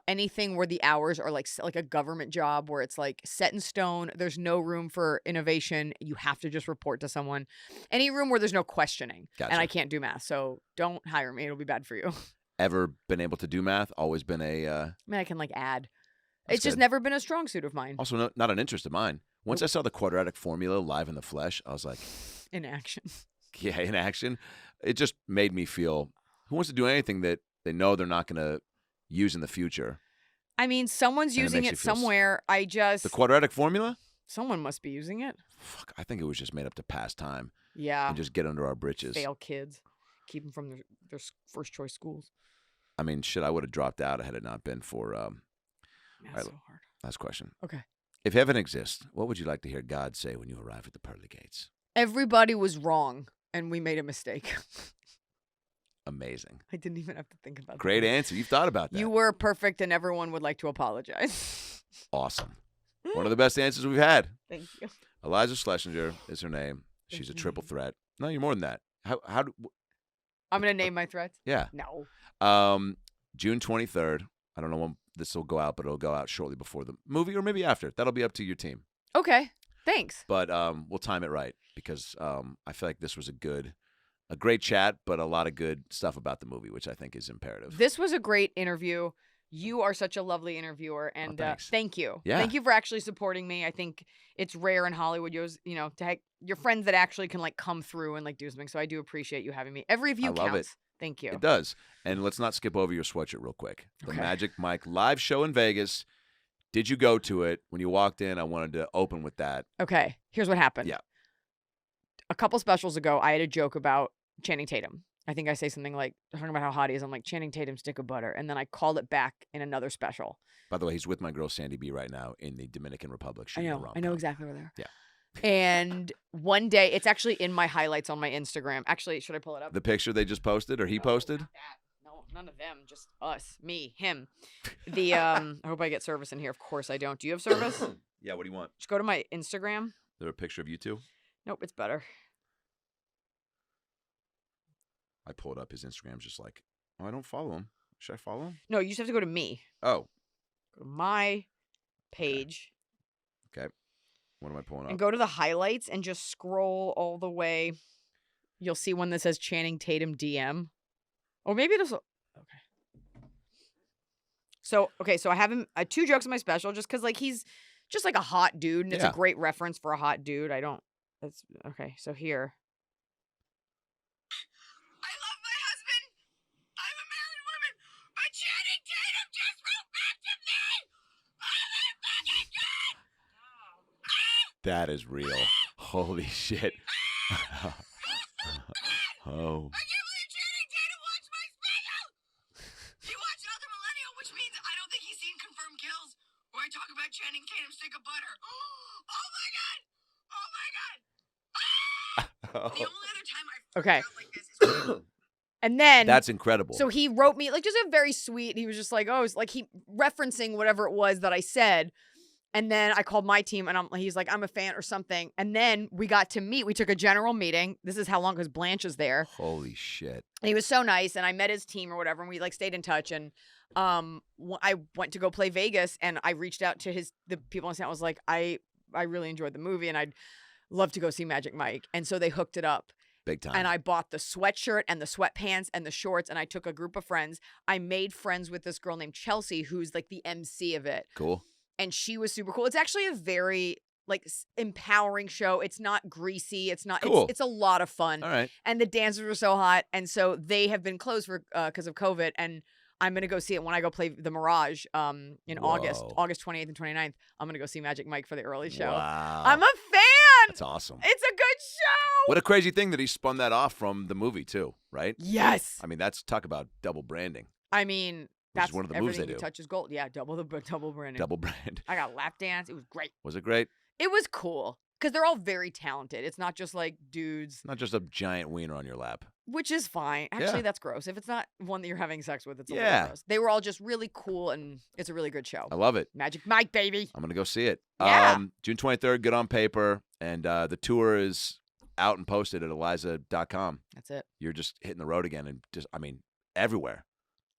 D: Anything where the hours are like a government job where it's like set in stone. There's no room for innovation. You have to just report to someone. Any room where there's no questioning.
A: Gotcha.
D: And I can't do math, so don't hire me. It'll be bad for you.
A: Ever been able to do math? Always been a.
D: I mean, I can like add.
A: That's
D: It's just
A: good.
D: never been a strong suit of mine.
A: Also, not an interest of mine. Once I saw the quadratic formula live in the flesh, I was like,
D: In action.
A: yeah, in action. It just made me feel, who wants to do anything that they know they're not going to use in the future?
D: I mean, someone's
A: And it
D: using
A: makes
D: it
A: you feel
D: somewhere.
A: The quadratic formula?
D: Someone must be using it.
A: Fuck, I think it was just made up to pass time
D: Yeah.
A: and just get under our britches.
D: Fail kids. Keep them from their first choice schools.
A: I mean, shit, I would have dropped out had it not been for.
D: That's
A: right,
D: so hard.
A: last question.
D: Okay.
A: If heaven exists, what would you like to hear God say when you arrive at the pearly gates?
D: Everybody was wrong, and we made a mistake.
A: Amazing.
D: I didn't even have to think about that.
A: Great answer. You've thought about that.
D: You were perfect, and everyone would like to apologize.
A: Awesome. One of the best answers we've had.
D: Thank you.
A: Iliza Schlesinger is her name. She's a triple threat. No, you're more than that. How do?
D: I'm gonna name my threats.
A: Yeah.
D: No.
A: June 23rd. I don't know when this will go out, but it'll go out shortly before the movie or maybe after. That'll be up to your team.
D: Okay. Thanks.
A: But we'll time it right because I feel like this was a great chat, but a lot of good stuff about the movie, which I think is imperative.
D: This was a great interview. You are such a lovely interviewer, and
A: thanks.
D: thank you.
A: Yeah.
D: Thank you for actually supporting me. I think it's rare in Hollywood, you know, to have your friends that actually can like come through and like do something. So I do appreciate you having me. Every view
A: I love
D: counts.
A: it.
D: Thank you.
A: It does. And let's not skip over your sweatshirt real quick. The
D: Okay.
A: Magic Mike live show in Vegas. Did you go to it? When you walked in, I wanted to open with that.
D: Okay. Here's what happened.
A: Yeah.
D: A couple specials ago, I had a joke about Channing Tatum. I think I say something like, talking about how hot he is. I'm like, Channing Tatum, stick of butter. And then I called it back in another special.
A: By the way, he's with my girl Sandy B right now in the Dominican Republic.
D: I
A: shooting a
D: know
A: rom-com.
D: exactly where they're.
A: Yeah.
D: And one day, it's actually in my highlights on my Instagram. Actually, should I pull it up?
A: The picture they just posted or he posted?
D: Not that. No, none of them. Just us, me, him. The I hope I get service in here. Of course I don't. Do you have service?
A: Yeah, what do you want?
D: Just go to my Instagram.
A: Is there a picture of you two?
D: Nope, it's better.
A: I pulled up his Instagram just like, oh, I don't follow him. Should I follow him?
D: No, you just have to go to me.
A: Oh,
D: Go to my page.
A: okay. What am I pulling
D: And
A: up?
D: go to the highlights and just scroll all the way. You'll see one that says Channing Tatum DM. Or maybe it'll. Okay. So I have him. I 2 jokes in my special just because like he's just like a hot dude and it's
A: Yeah.
D: a great reference for a hot dude. I don't. That's okay. So here.
E: I love my husband. I'm a married woman, but Channing Tatum just wrote back to me. Oh my fucking god!
A: That is real. Holy shit. Oh.
E: I can't believe Channing Tatum watched my special. He watched Another Millennial, which means I don't think he's seen Confirmed Kills, where I talk about Channing Tatum's stick of butter. Oh my god! Oh my god! The only other time I
D: Okay.
E: out like this is
D: And then
A: That's incredible.
D: so he wrote me like just a very sweet. He was just like, oh, it's like he referencing whatever it was that I said. And then I called my team and he's like, I'm a fan or something. And then we got to meet. We took a general meeting. This is how long because Blanche is there.
A: Holy shit.
D: And he was so nice. And I met his team or whatever. And we like stayed in touch. And I went to go play Vegas and I reached out to the people on set. I was like, I really enjoyed the movie and I'd love to go see Magic Mike. And so they hooked it up.
A: Big time.
D: And I bought the sweatshirt and the sweatpants and the shorts. And I took a group of friends. I made friends with this girl named Chelsea, who's like the MC of it.
A: Cool.
D: And she was super cool. It's actually a very like empowering show. It's not greasy. It's not.
A: Cool.
D: It's a lot of fun.
A: All right.
D: And the dancers were so hot. And so they have been closed for because of COVID. And I'm gonna go see it when I go play the Mirage in August,
A: Whoa.
D: August 28th and 29th. I'm gonna go see Magic Mike for the early show.
A: Wow.
D: I'm a fan.
A: That's awesome.
D: It's a good show.
A: What a crazy thing that he spun that off from the movie too, right?
D: Yes.
A: I mean, that's talk about double branding.
D: I mean,
A: Which is
D: that's
A: one of the moves
D: everything
A: they
D: you
A: do.
D: touch is gold. Yeah, double branding.
A: Double brand.
D: I got lap dance. It was great.
A: Was it great?
D: It was cool because they're all very talented. It's not just like dudes,
A: Not just a giant wiener on your lap.
D: which is fine. Actually,
A: Yeah.
D: that's gross. If it's not one that you're having sex with, it's a
A: Yeah.
D: little gross. They were all just really cool, and it's a really good show.
A: I love it.
D: Magic Mike, baby.
A: I'm gonna go see it.
D: Yeah.
A: June 23rd. Good on paper, and the tour is out and posted at iliza.com.
D: That's it.
A: You're just hitting the road again, and just everywhere.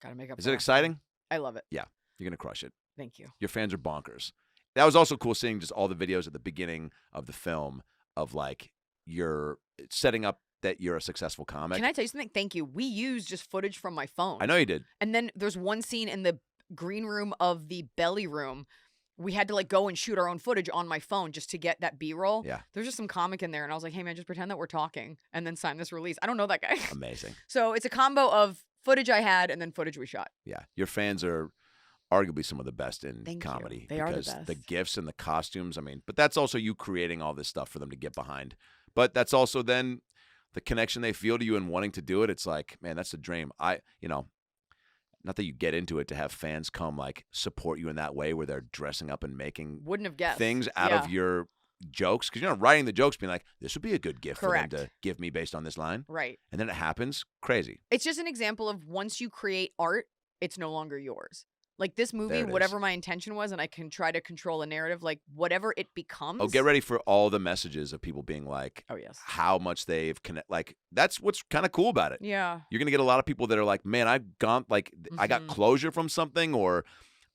D: Gotta make up.
A: Is
D: for
A: it
D: last
A: exciting?
D: time. I love it.
A: You're gonna crush it.
D: Thank you.
A: Your fans are bonkers. That was also cool seeing just all the videos at the beginning of the film of like you're setting up that you're a successful comic.
D: Can I tell you something? Thank you. We used just footage from my phone.
A: I know you did.
D: And then there's one scene in the green room of the belly room we had to like go and shoot our own footage on my phone just to get that B-roll.
A: Yeah.
D: There's just some comic in there, and I was like, hey man, just pretend that we're talking and then sign this release. I don't know that guy.
A: Amazing.
D: So it's a combo of footage I had and then footage we shot.
A: Yeah. Your fans are arguably some of the best in
D: Thank you.
A: comedy.
D: They are the
A: because
D: best.
A: the gifts and the costumes, I mean, but that's also you creating all this stuff for them to get behind. But that's also then the connection they feel to you and wanting to do it. It's like, man, that's the dream. Not that you get into it to have fans come like support you in that way where they're dressing up and making
D: Wouldn't have guessed.
A: things out of your jokes. Because you're not writing the jokes being like, this would be a good gift
D: Correct.
A: for them to give me based on this line.
D: Right.
A: And then it happens. Crazy.
D: It's just an example of once you create art, it's no longer yours. Like this movie,
A: There it
D: whatever
A: is.
D: my intention was, and I can try to control a narrative, like whatever it becomes.
A: Oh, get ready for all the messages of people being like,
D: Oh, yes.
A: how much they've connect. Like that's what's kind of cool about it.
D: Yeah.
A: You're gonna get a lot of people that are like, man, I got
D: Mhm.
A: closure from something, or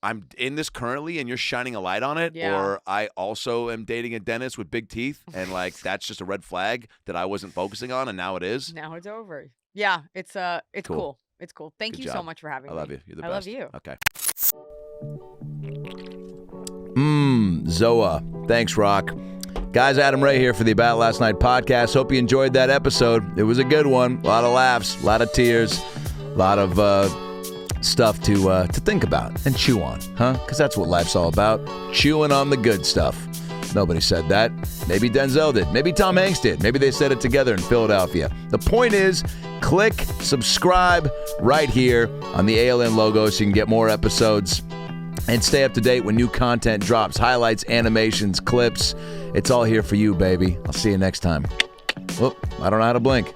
A: I'm in this currently, and you're shining a light on it,
D: Yeah.
A: or I also am dating a dentist with big teeth, and like that's just a red flag that I wasn't focusing on, and now it is.
D: Now it's over. Yeah. It's
A: Cool.
D: cool. It's cool. Thank
A: Good
D: you so
A: job.
D: much for having
A: I
D: me.
A: love you. You're the
D: I
A: best.
D: love you.
A: Okay. Zoa. Thanks, Rock. Guys, Adam Ray here for the About Last Night podcast. Hope you enjoyed that episode. It was a good one. A lot of laughs, a lot of tears, a lot of stuff to think about and chew on, huh? Because that's what life's all about, chewing on the good stuff. Nobody said that. Maybe Denzel did. Maybe Tom Hanks did. Maybe they said it together in Philadelphia. The point is, click subscribe right here on the ALN logo so you can get more episodes and stay up to date when new content drops. Highlights, animations, clips. It's all here for you, baby. I'll see you next time. Whoop, I don't know how to blink.